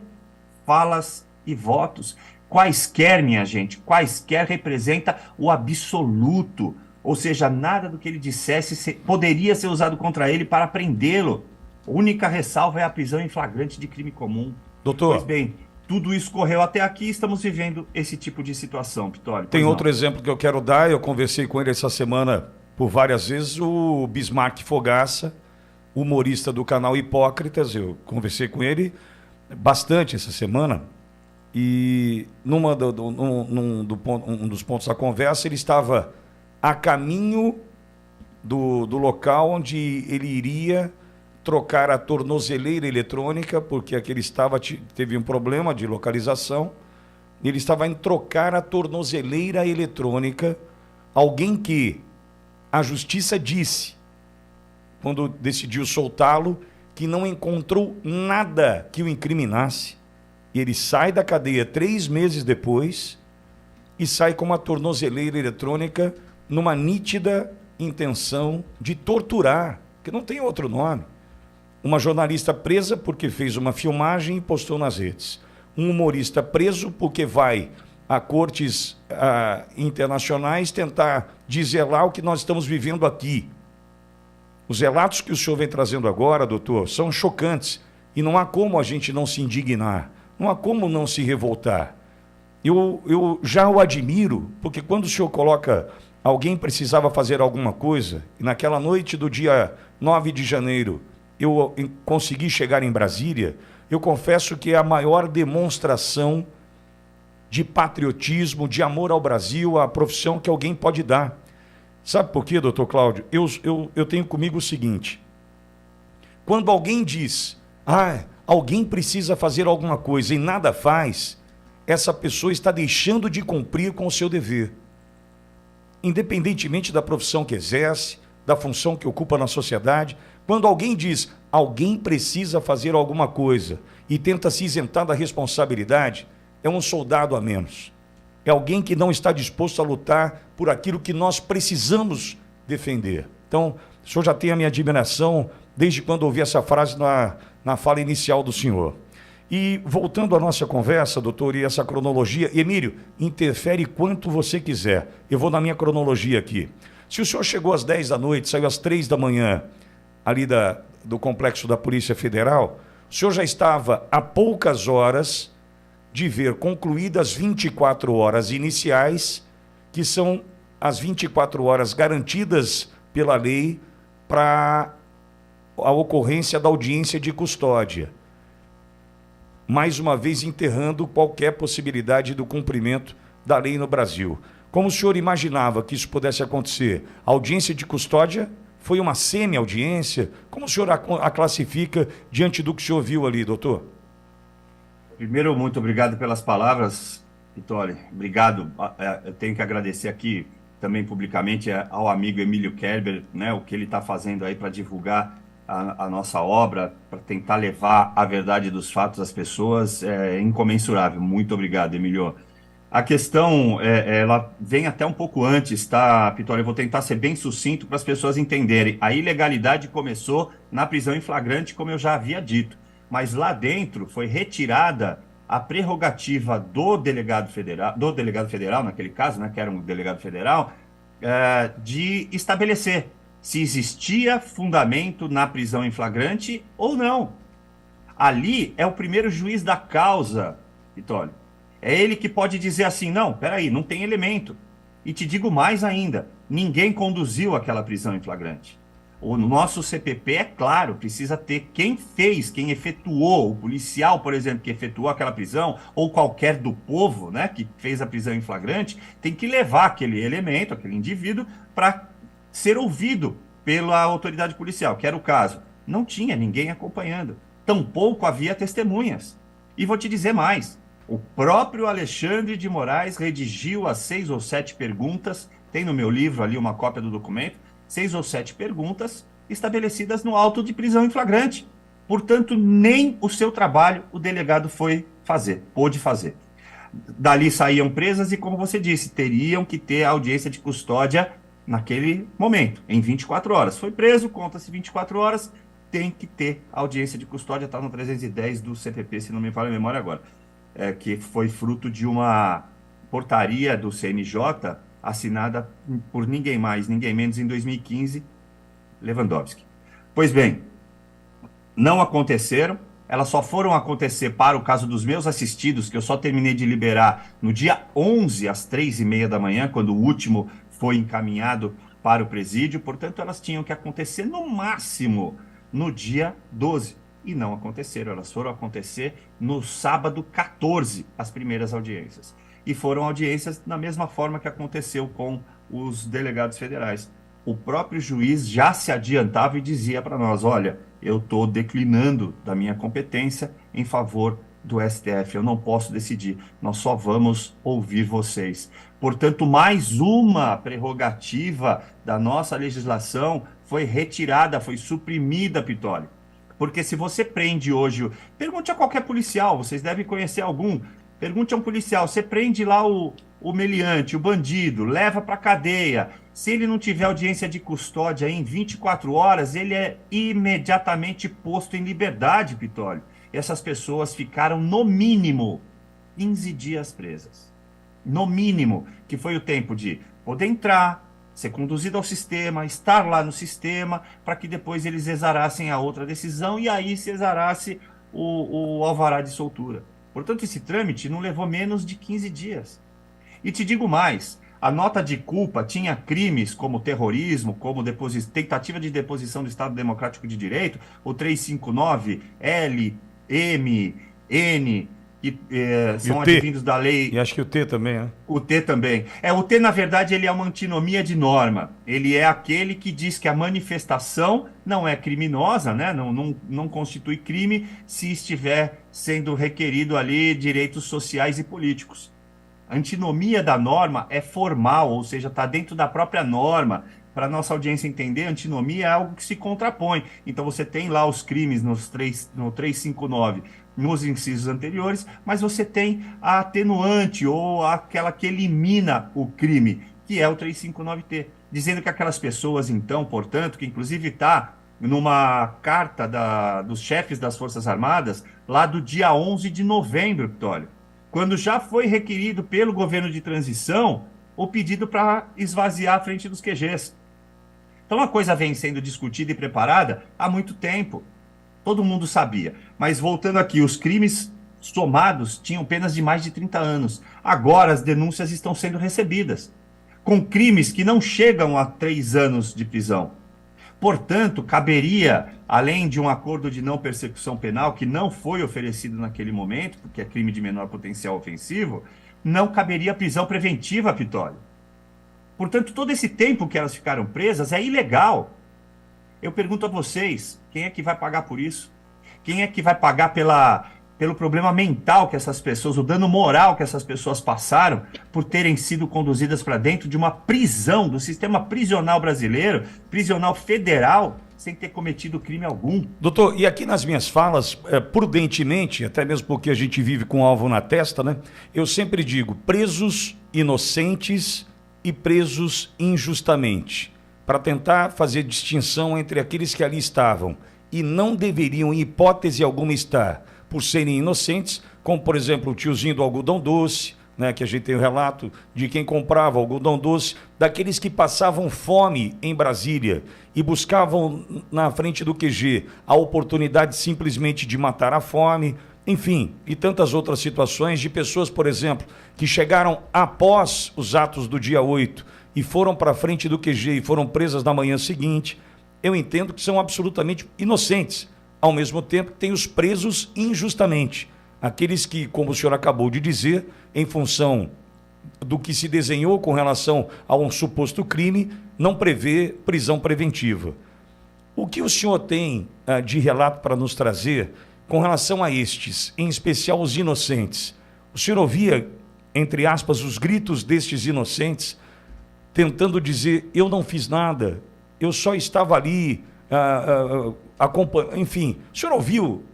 falas e votos. Quaisquer, minha gente, quaisquer representa o absoluto. Ou seja, nada do que ele dissesse poderia ser usado contra ele para prendê-lo. A única ressalva é a prisão em flagrante de crime comum. Doutor. Pois bem, tudo isso correu até aqui e estamos vivendo esse tipo de situação, Pitório. Tem outro exemplo que eu quero dar, eu conversei com ele essa semana por várias vezes, o Bismarck Fogaça, humorista do canal Hipócritas, eu conversei com ele bastante essa semana, e um dos pontos da conversa, ele estava a caminho do local onde ele iria trocar a tornozeleira eletrônica, porque aquele teve um problema de localização. Ele estava em trocar a tornozeleira eletrônica, alguém que a justiça disse, quando decidiu soltá-lo, que não encontrou nada que o incriminasse. E ele sai da cadeia 3 meses depois e sai com uma tornozeleira eletrônica numa nítida intenção de torturar, que não tem outro nome. Uma jornalista presa porque fez uma filmagem e postou nas redes. Um humorista preso porque vai a cortes internacionais tentar dizer lá o que nós estamos vivendo aqui. Os relatos que o senhor vem trazendo agora, doutor, são chocantes e não há como a gente não se indignar, não há como não se revoltar. Eu já o admiro, porque quando o senhor coloca alguém precisava fazer alguma coisa, e naquela noite do dia 9 de janeiro eu consegui chegar em Brasília, eu confesso que é a maior demonstração de patriotismo, de amor ao Brasil, a profissão que alguém pode dar. Sabe por quê, doutor Cláudio? Eu tenho comigo o seguinte: quando alguém diz, alguém precisa fazer alguma coisa e nada faz, essa pessoa está deixando de cumprir com o seu dever. Independentemente da profissão que exerce, da função que ocupa na sociedade, quando alguém diz, alguém precisa fazer alguma coisa e tenta se isentar da responsabilidade, é um soldado a menos. É alguém que não está disposto a lutar por aquilo que nós precisamos defender. Então, o senhor já tem a minha admiração desde quando ouvi essa frase na fala inicial do senhor. E voltando à nossa conversa, doutor, e essa cronologia, Emílio, interfere quanto você quiser. Eu vou na minha cronologia aqui. Se o senhor chegou às 10 da noite, saiu às 3 da manhã, ali do complexo da Polícia Federal, o senhor já estava a poucas horas de ver concluídas 24 horas iniciais, que são as 24 horas garantidas pela lei para a ocorrência da audiência de custódia. Mais uma vez enterrando qualquer possibilidade do cumprimento da lei no Brasil. Como o senhor imaginava que isso pudesse acontecer? A audiência de custódia foi uma semi-audiência? Como o senhor a classifica diante do que o senhor viu ali, doutor? Primeiro, muito obrigado pelas palavras, Vitória. Obrigado. Eu tenho que agradecer aqui também publicamente ao amigo Emílio Kerber, né, o que ele está fazendo aí para divulgar a nossa obra, para tentar levar a verdade dos fatos às pessoas, é incomensurável. Muito obrigado, Emílio. A questão, ela vem até um pouco antes, tá, Vitória? Eu vou tentar ser bem sucinto para as pessoas entenderem. A ilegalidade começou na prisão em flagrante, como eu já havia dito. Mas lá dentro foi retirada a prerrogativa do delegado federal, naquele caso, né, que era um delegado federal, de estabelecer se existia fundamento na prisão em flagrante ou não. Ali é o primeiro juiz da causa, Vitória. É ele que pode dizer assim, não, peraí, não tem elemento. E te digo mais ainda, ninguém conduziu aquela prisão em flagrante. O nosso CPP, é claro, precisa ter quem fez, quem efetuou, o policial, por exemplo, que efetuou aquela prisão, ou qualquer do povo, né, que fez a prisão em flagrante, tem que levar aquele elemento, aquele indivíduo, para ser ouvido pela autoridade policial, que era o caso. Não tinha ninguém acompanhando. Tampouco havia testemunhas. E vou te dizer mais, o próprio Alexandre de Moraes redigiu as 6 ou 7 perguntas, tem no meu livro ali uma cópia do documento, 6 ou 7 perguntas estabelecidas no auto de prisão em flagrante. Portanto, nem o seu trabalho o delegado pôde fazer. Dali saíam presas e, como você disse, teriam que ter a audiência de custódia naquele momento, em 24 horas. Foi preso, conta-se 24 horas, tem que ter audiência de custódia, está no 310 do CPP, se não me falha a memória agora, que foi fruto de uma portaria do CNJ, assinada por ninguém mais, ninguém menos, em 2015, Lewandowski. Pois bem, não aconteceram, elas só foram acontecer para o caso dos meus assistidos, que eu só terminei de liberar no dia 11, às 3h30 da manhã, quando o último foi encaminhado para o presídio, portanto, elas tinham que acontecer no máximo no dia 12, e não aconteceram, elas foram acontecer no sábado 14, as primeiras audiências. E foram audiências da mesma forma que aconteceu com os delegados federais. O próprio juiz já se adiantava e dizia para nós, olha, eu estou declinando da minha competência em favor do STF, eu não posso decidir, nós só vamos ouvir vocês. Portanto, mais uma prerrogativa da nossa legislação foi retirada, foi suprimida, Pitoli. Porque se você prende hoje, pergunte a qualquer policial, vocês devem conhecer algum, pergunte a um policial, você prende lá o meliante, o bandido, leva para a cadeia, se ele não tiver audiência de custódia em 24 horas, ele é imediatamente posto em liberdade, Pitoli. Essas pessoas ficaram, no mínimo, 15 dias presas. No mínimo, que foi o tempo de poder entrar, ser conduzido ao sistema, estar lá no sistema, para que depois eles exarassem a outra decisão e aí se exarasse o alvará de soltura. Portanto, esse trâmite não levou menos de 15 dias. E te digo mais, a nota de culpa tinha crimes como terrorismo, como tentativa de deposição do Estado Democrático de Direito, o 359, L, M, N, que E são o T? advindos da lei. E acho que o T também, né? O T também. O T, na verdade, ele é uma antinomia de norma. Ele é aquele que diz que a manifestação não é criminosa, né? Não constitui crime se estiver sendo requerido ali direitos sociais e políticos. A antinomia da norma é formal, ou seja, está dentro da própria norma. Para nossa audiência entender, antinomia é algo que se contrapõe. Então você tem lá os crimes no 359, nos incisos anteriores, mas você tem a atenuante ou aquela que elimina o crime, que é o 359-T, dizendo que aquelas pessoas, então, portanto, que inclusive está numa carta dos chefes das Forças Armadas, lá do dia 11 de novembro, Vitório, quando já foi requerido pelo governo de transição o pedido para esvaziar a frente dos QGs. Então a coisa vem sendo discutida e preparada há muito tempo. Todo mundo sabia. Mas voltando aqui, os crimes somados tinham penas de mais de 30 anos. Agora as denúncias estão sendo recebidas, com crimes que não chegam a 3 anos de prisão. Portanto, caberia, além de um acordo de não persecução penal, que não foi oferecido naquele momento, porque é crime de menor potencial ofensivo, não caberia prisão preventiva, Vitório. Portanto, todo esse tempo que elas ficaram presas é ilegal. Eu pergunto a vocês, quem é que vai pagar por isso? Quem é que vai pagar pelo problema mental que essas pessoas, o dano moral que essas pessoas passaram por terem sido conduzidas para dentro de uma prisão, do sistema prisional brasileiro, prisional federal, sem ter cometido crime algum? Doutor, e aqui nas minhas falas, prudentemente, até mesmo porque a gente vive com um alvo na testa, né? Eu sempre digo, presos inocentes e presos injustamente, para tentar fazer distinção entre aqueles que ali estavam e não deveriam, em hipótese alguma, estar, por serem inocentes, como, por exemplo, o tiozinho do algodão doce, né, que a gente tem o relato de quem comprava algodão doce, daqueles que passavam fome em Brasília e buscavam na frente do QG a oportunidade simplesmente de matar a fome, enfim, e tantas outras situações de pessoas, por exemplo, que chegaram após os atos do dia 8 e foram para frente do QG e foram presas na manhã seguinte. Eu entendo que são absolutamente inocentes. Ao mesmo tempo, tem os presos injustamente. Aqueles que, como o senhor acabou de dizer, em função do que se desenhou com relação a um suposto crime, não prevê prisão preventiva. O que o senhor tem de relato para nos trazer com relação a estes, em especial os inocentes? O senhor ouvia, entre aspas, os gritos destes inocentes, tentando dizer, eu não fiz nada, eu só estava ali, acompanhando, enfim. O senhor ouviu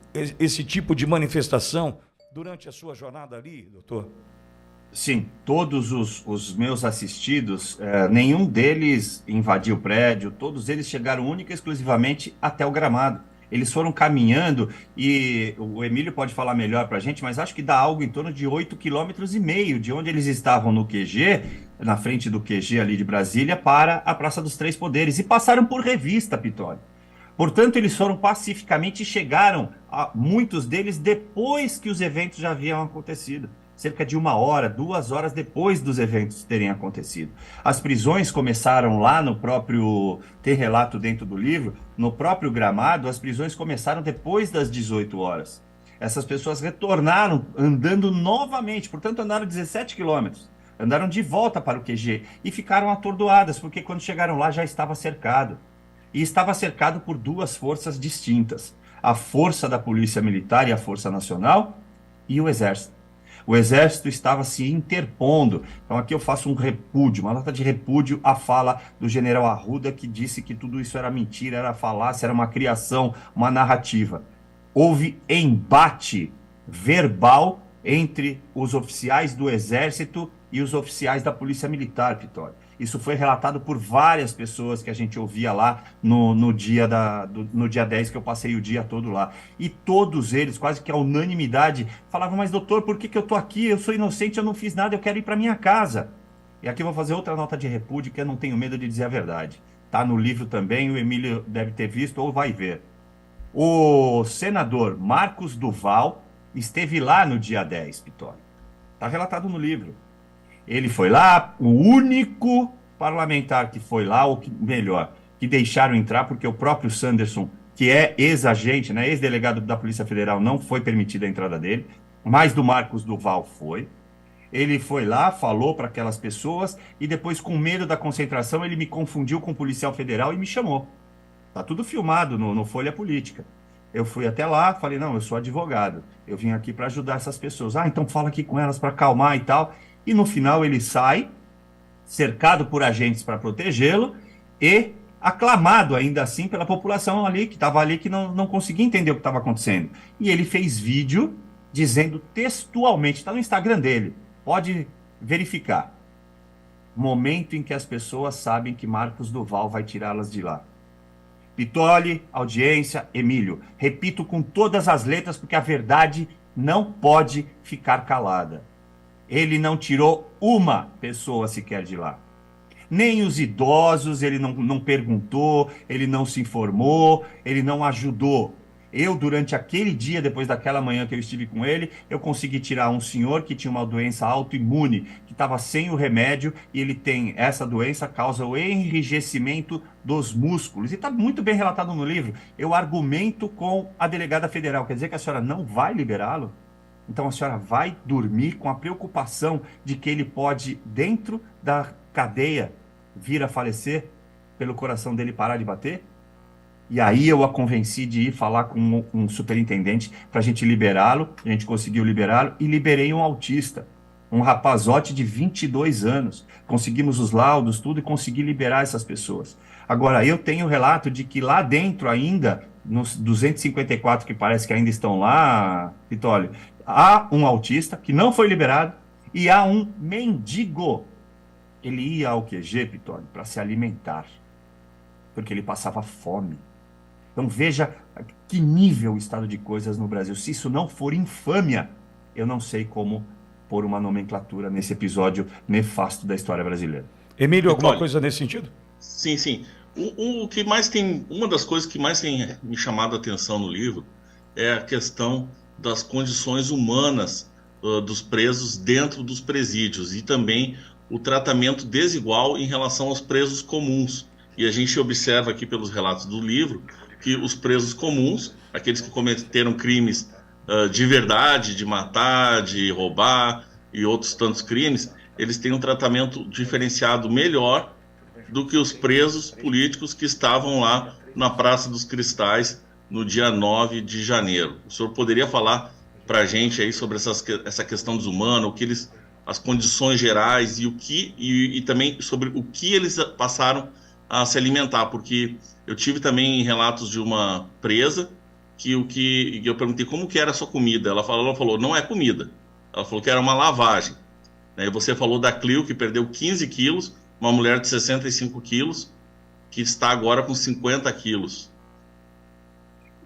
esse tipo de manifestação durante a sua jornada ali, doutor? Sim, todos os meus assistidos, nenhum deles invadiu o prédio, todos eles chegaram única e exclusivamente até o gramado. Eles foram caminhando e o Emílio pode falar melhor para a gente, mas acho que dá algo em torno de 8,5 km de onde eles estavam no QG, na frente do QG ali de Brasília, para a Praça dos Três Poderes. E passaram por revista, Pitório. Portanto, eles foram pacificamente e chegaram, muitos deles, depois que os eventos já haviam acontecido. Cerca de 1 hora, 2 horas depois dos eventos terem acontecido. As prisões começaram lá no próprio, tem relato dentro do livro, no próprio gramado, as prisões começaram depois das 18 horas. Essas pessoas retornaram andando novamente, portanto andaram 17 quilômetros, andaram de volta para o QG e ficaram atordoadas, porque quando chegaram lá já estava cercado. E estava cercado por 2 forças distintas, a força da Polícia Militar e a Força Nacional e o Exército. O Exército estava se interpondo. Então aqui eu faço um repúdio, uma nota de repúdio à fala do general Arruda, que disse que tudo isso era mentira, era falácia, era uma criação, uma narrativa. Houve embate verbal entre os oficiais do Exército e os oficiais da Polícia Militar, Vitória. Isso foi relatado por várias pessoas que a gente ouvia lá no dia 10, que eu passei o dia todo lá. E todos eles, quase que a unanimidade, falavam, mas doutor, por que eu estou aqui? Eu sou inocente, eu não fiz nada, eu quero ir para minha casa. E aqui eu vou fazer outra nota de repúdio, que eu não tenho medo de dizer a verdade. Está no livro também, o Emílio deve ter visto ou vai ver. O senador Marcos Duval esteve lá no dia 10, Vitória. Está relatado no livro. Ele foi lá, o único parlamentar que foi lá, ou que, melhor, que deixaram entrar, porque o próprio Sanderson, que é ex-agente, né, ex-delegado da Polícia Federal, não foi permitida a entrada dele. Mas do Marcos Duval foi. Ele foi lá, falou para aquelas pessoas e depois, com medo da concentração, ele me confundiu com um policial federal e me chamou. Tá tudo filmado no Folha Política. Eu fui até lá, falei, não, eu sou advogado. Eu vim aqui para ajudar essas pessoas. Ah, então fala aqui com elas para acalmar e tal. E no final ele sai, cercado por agentes para protegê-lo e aclamado ainda assim pela população ali, que estava ali, que não conseguia entender o que estava acontecendo. E ele fez vídeo dizendo textualmente, está no Instagram dele, pode verificar. Momento em que as pessoas sabem que Marcos Duval vai tirá-las de lá. Pitoli, audiência, Emílio. Repito com todas as letras, porque a verdade não pode ficar calada. Ele não tirou uma pessoa sequer de lá. Nem os idosos, ele não perguntou, ele não se informou, ele não ajudou. Eu, durante aquele dia, depois daquela manhã que eu estive com ele, eu consegui tirar um senhor que tinha uma doença autoimune, que estava sem o remédio, e ele tem essa doença, causa o enrijecimento dos músculos. E está muito bem relatado no livro. Eu argumento com a delegada federal. Quer dizer que a senhora não vai liberá-lo? Então a senhora vai dormir com a preocupação de que ele pode, dentro da cadeia, vir a falecer pelo coração dele parar de bater? E aí eu a convenci de ir falar com um superintendente para a gente liberá-lo. A gente conseguiu liberá-lo e liberei um autista, um rapazote de 22 anos. Conseguimos os laudos, tudo, e consegui liberar essas pessoas. Agora, eu tenho relato de que lá dentro ainda, nos 254 que parece que ainda estão lá, Pitoli, há um autista que não foi liberado e há um mendigo. Ele ia ao QG, Pitoli, para se alimentar, porque ele passava fome. Então veja que nível o estado de coisas no Brasil. Se isso não for infâmia, eu não sei como pôr uma nomenclatura nesse episódio nefasto da história brasileira. Emílio, alguma coisa nesse sentido? Sim, sim. O que mais tem, uma das coisas que mais tem me chamado a atenção no livro é a questão das condições humanas dos presos dentro dos presídios e também o tratamento desigual em relação aos presos comuns. E a gente observa aqui pelos relatos do livro que os presos comuns, aqueles que cometeram crimes de verdade, de matar, de roubar e outros tantos crimes, eles têm um tratamento diferenciado melhor do que os presos políticos que estavam lá na Praça dos Cristais no dia 9 de janeiro. O senhor poderia falar para a gente aí sobre essa questão desumana, as condições gerais e também sobre o que eles passaram a se alimentar, porque eu tive também relatos de uma presa que eu perguntei como que era a sua comida. Ela falou, não é comida. Ela falou que era uma lavagem. E você falou da Clio, que perdeu 15 quilos, uma mulher de 65 quilos, que está agora com 50 quilos.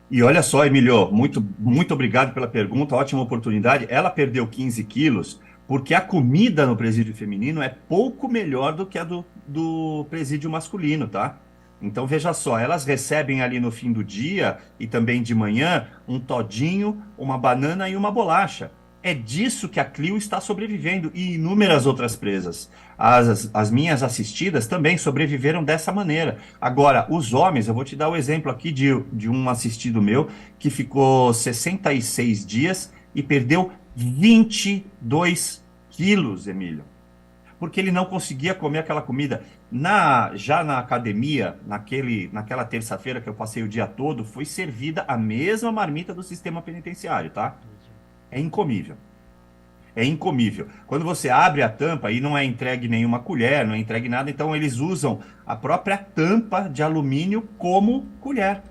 E olha só, Emílio, muito, muito obrigado pela pergunta, ótima oportunidade. Ela perdeu 15 quilos porque a comida no presídio feminino é pouco melhor do que a do presídio masculino, tá? Então, veja só, elas recebem ali no fim do dia e também de manhã um todinho, uma banana e uma bolacha. É disso que a Clio está sobrevivendo e inúmeras outras presas. As minhas assistidas também sobreviveram dessa maneira. Agora, os homens, eu vou te dar o exemplo aqui de um assistido meu que ficou 66 dias e perdeu 22 quilos, Emílio. Porque ele não conseguia comer aquela comida. Já na academia, naquela terça-feira que eu passei o dia todo, foi servida a mesma marmita do sistema penitenciário, tá? É incomível. É incomível. Quando você abre a tampa e não é entregue nenhuma colher, não é entregue nada, então eles usam a própria tampa de alumínio como colher.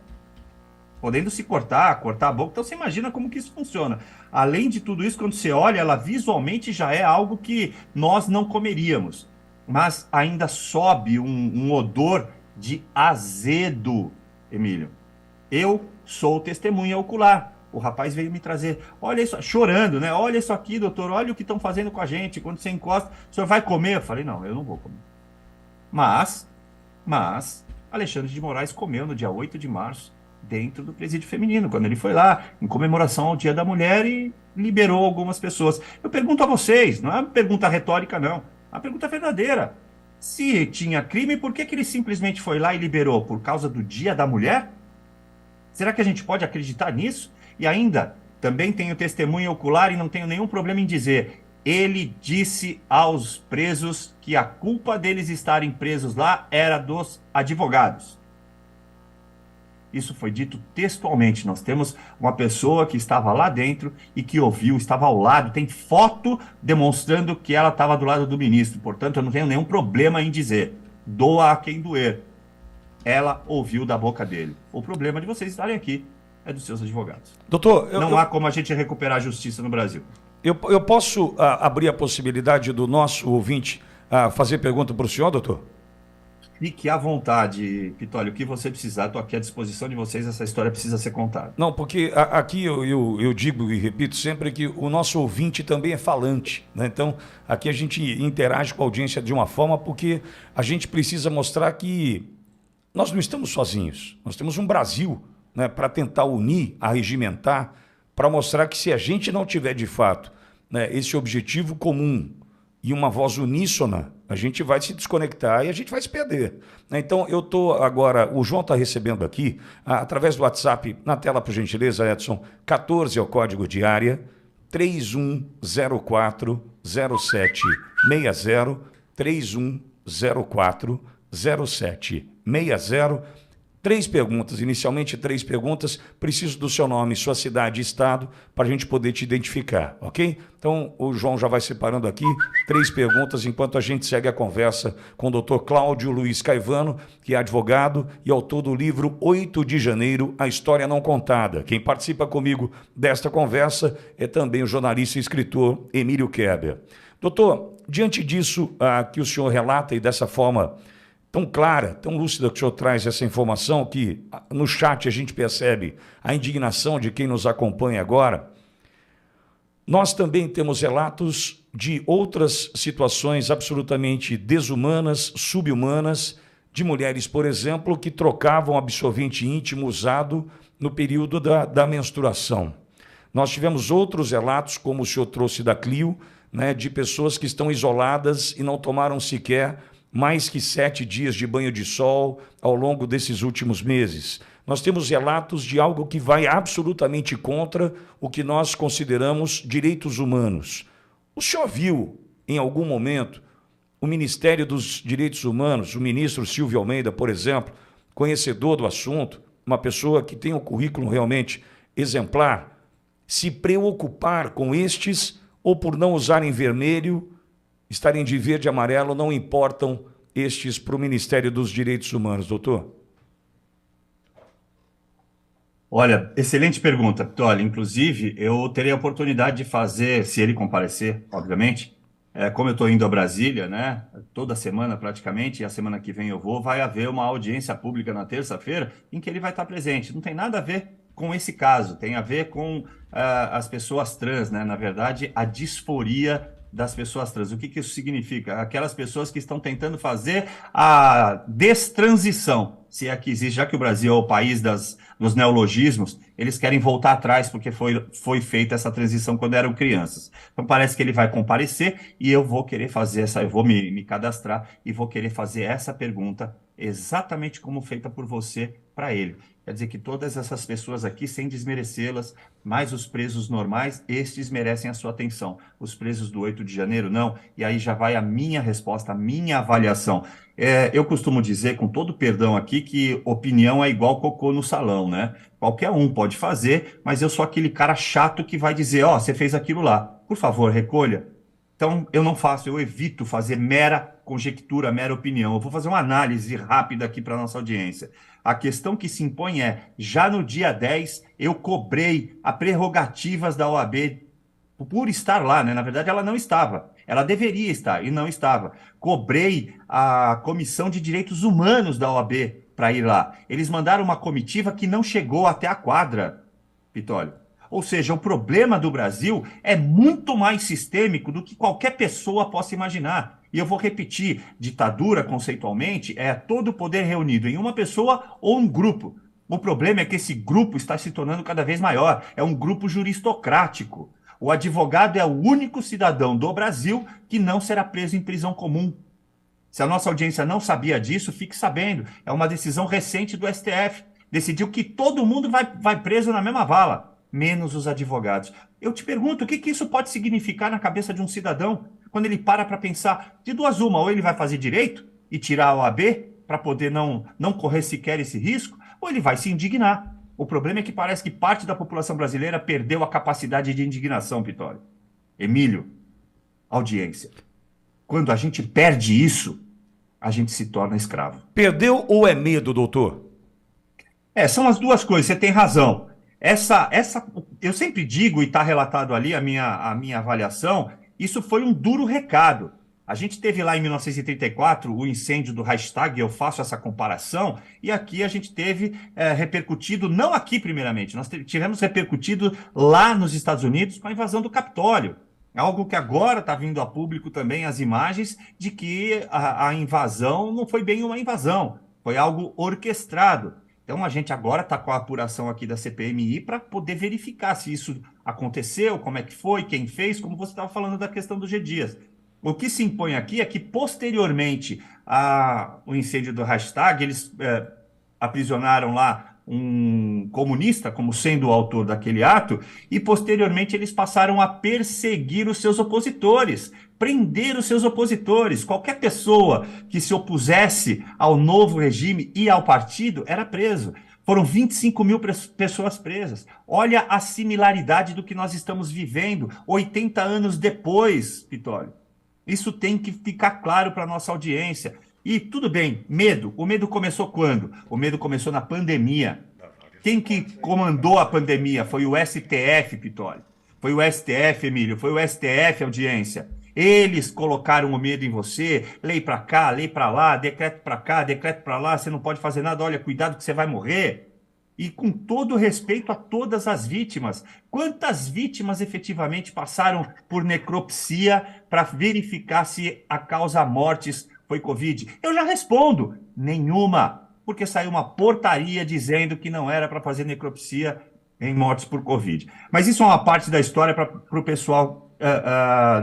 Podendo se cortar a boca. Então você imagina como que isso funciona. Além de tudo isso, quando você olha, ela visualmente já é algo que nós não comeríamos. Mas ainda sobe um odor de azedo, Emílio. Eu sou testemunha ocular. O rapaz veio me trazer, olha isso, chorando, né? Olha isso aqui, doutor, olha o que estão fazendo com a gente. Quando você encosta, o senhor vai comer? Eu falei, não, eu não vou comer. Mas, Alexandre de Moraes comeu no dia 8 de março, dentro do presídio feminino, quando ele foi lá, em comemoração ao Dia da Mulher e liberou algumas pessoas. Eu pergunto a vocês, não é uma pergunta retórica, não. É uma pergunta verdadeira. Se tinha crime, por que ele simplesmente foi lá e liberou? Por causa do Dia da Mulher? Será que a gente pode acreditar nisso? E ainda, Também tenho testemunha ocular e não tenho nenhum problema em dizer. Ele disse aos presos que a culpa deles estarem presos lá era dos advogados. Isso foi dito textualmente. Nós temos uma pessoa que estava lá dentro e que ouviu, estava ao lado, tem foto demonstrando que ela estava do lado do ministro. Portanto, eu não tenho nenhum problema em dizer. Doa a quem doer. Ela ouviu da boca dele. O problema de vocês estarem aqui é dos seus advogados. Doutor, não há como a gente recuperar a justiça no Brasil. Eu posso abrir a possibilidade do nosso ouvinte fazer pergunta para o senhor, doutor? Fique à vontade, Pitoli, o que você precisar, estou aqui à disposição de vocês, essa história precisa ser contada. Não, porque aqui eu digo e repito sempre que o nosso ouvinte também é falante, né? Então, aqui a gente interage com a audiência de uma forma porque a gente precisa mostrar que nós não estamos sozinhos. Nós temos um Brasil, né, para tentar unir, arregimentar, para mostrar que se a gente não tiver de fato, né, esse objetivo comum e uma voz uníssona, a gente vai se desconectar e a gente vai se perder. Então, eu estou agora, o João está recebendo aqui, através do WhatsApp, na tela, por gentileza, Edson, 14 é o código de área, 31040760, 31040760. 3 perguntas, inicialmente 3 perguntas, preciso do seu nome, sua cidade e estado, para a gente poder te identificar, ok? Então, o João já vai separando aqui 3 perguntas, enquanto a gente segue a conversa com o doutor Cláudio Luiz Caivano, que é advogado e autor do livro 8 de Janeiro, A História Não Contada. Quem participa comigo desta conversa é também o jornalista e escritor Emílio Kerber. Doutor, diante disso que o senhor relata e dessa forma tão clara, tão lúcida que o senhor traz essa informação, que no chat a gente percebe a indignação de quem nos acompanha agora, nós também temos relatos de outras situações absolutamente desumanas, subhumanas, de mulheres, por exemplo, que trocavam absorvente íntimo usado no período da menstruação. Nós tivemos outros relatos, como o senhor trouxe da Clio, né, de pessoas que estão isoladas e não tomaram sequer mais que 7 dias de banho de sol ao longo desses últimos meses. Nós temos relatos de algo que vai absolutamente contra o que nós consideramos direitos humanos. O senhor viu, em algum momento, o Ministério dos Direitos Humanos, o ministro Silvio Almeida, por exemplo, conhecedor do assunto, uma pessoa que tem um currículo realmente exemplar, se preocupar com estes ou por não usarem vermelho, estarem de verde e amarelo, não importam estes para o Ministério dos Direitos Humanos, doutor? Olha, excelente pergunta, Pitoli. Inclusive, eu terei a oportunidade de fazer, se ele comparecer, obviamente, como eu estou indo a Brasília, né, toda semana praticamente, e a semana que vem eu vou, vai haver uma audiência pública na terça-feira em que ele vai estar presente. Não tem nada a ver com esse caso, tem a ver com as pessoas trans, né? Na verdade, a disforia das pessoas trans. O que isso significa? Aquelas pessoas que estão tentando fazer a destransição, se é que existe, já que o Brasil é o país dos neologismos, eles querem voltar atrás porque foi feita essa transição quando eram crianças. Então parece que ele vai comparecer e eu vou querer fazer eu vou me cadastrar e vou querer fazer essa pergunta exatamente como feita por você para ele. Quer dizer que todas essas pessoas aqui, sem desmerecê-las, mais os presos normais, estes merecem a sua atenção. Os presos do 8 de janeiro, não. E aí já vai a minha resposta, a minha avaliação. Eu costumo dizer, com todo perdão aqui, que opinião é igual cocô no salão, né? Qualquer um pode fazer, mas eu sou aquele cara chato que vai dizer, você fez aquilo lá. Por favor, recolha. Então, eu não faço, eu evito fazer mera conjectura, mera opinião. Eu vou fazer uma análise rápida aqui para a nossa audiência. A questão que se impõe já no dia 10, eu cobrei as prerrogativas da OAB por estar lá, né? Na verdade, ela não estava. Ela deveria estar e não estava. Cobrei a Comissão de Direitos Humanos da OAB para ir lá. Eles mandaram uma comitiva que não chegou até a quadra, Pitoli. Ou seja, o problema do Brasil é muito mais sistêmico do que qualquer pessoa possa imaginar. E eu vou repetir, ditadura, conceitualmente, é todo o poder reunido em uma pessoa ou um grupo. O problema é que esse grupo está se tornando cada vez maior. É um grupo juristocrático. O advogado é o único cidadão do Brasil que não será preso em prisão comum. Se a nossa audiência não sabia disso, fique sabendo. É uma decisão recente do STF. Decidiu que todo mundo vai preso na mesma vala. menos os advogados. Eu te pergunto, o que isso pode significar na cabeça de um cidadão quando ele para pensar de duas uma, ou ele vai fazer direito e tirar a OAB para poder não correr sequer esse risco, ou ele vai se indignar. O problema é que parece que parte da população brasileira perdeu a capacidade de indignação, Vitório. Emílio, audiência. Quando a gente perde isso, a gente se torna escravo. Perdeu ou é medo, doutor? São as duas coisas, você tem razão. Eu sempre digo, e está relatado ali a minha avaliação, isso foi um duro recado. A gente teve lá em 1934 o incêndio do Reichstag, eu faço essa comparação, e aqui a gente teve repercutido, não aqui primeiramente, nós tivemos repercutido lá nos Estados Unidos com a invasão do Capitólio. Algo que agora está vindo a público também, as imagens de que a invasão não foi bem uma invasão, foi algo orquestrado. Então a gente agora está com a apuração aqui da CPMI para poder verificar se isso aconteceu, como é que foi, quem fez, como você estava falando da questão do G. Dias. O que se impõe aqui é que, posteriormente ao incêndio do Reichstag, eles aprisionaram lá um comunista como sendo o autor daquele ato, e posteriormente eles passaram a perseguir os seus opositores, prender os seus opositores. Qualquer pessoa que se opusesse ao novo regime e ao partido era preso. Foram 25 mil pessoas presas. Olha a similaridade do que nós estamos vivendo 80 anos depois, Vitório. Isso tem que ficar claro para a nossa audiência. E tudo bem, medo. O medo começou quando? O medo começou na pandemia. Quem que comandou a pandemia? Foi o STF, Pitório. Foi o STF, Emílio. Foi o STF, audiência. Eles colocaram o medo em você. Lei para cá, lei para lá, decreto para cá, decreto para lá. Você não pode fazer nada. Olha, cuidado que você vai morrer. E com todo respeito a todas as vítimas, quantas vítimas efetivamente passaram por necropsia para verificar se a causa mortes foi Covid? Eu já respondo, nenhuma, porque saiu uma portaria dizendo que não era para fazer necropsia em mortes por Covid. Mas isso é uma parte da história para o pessoal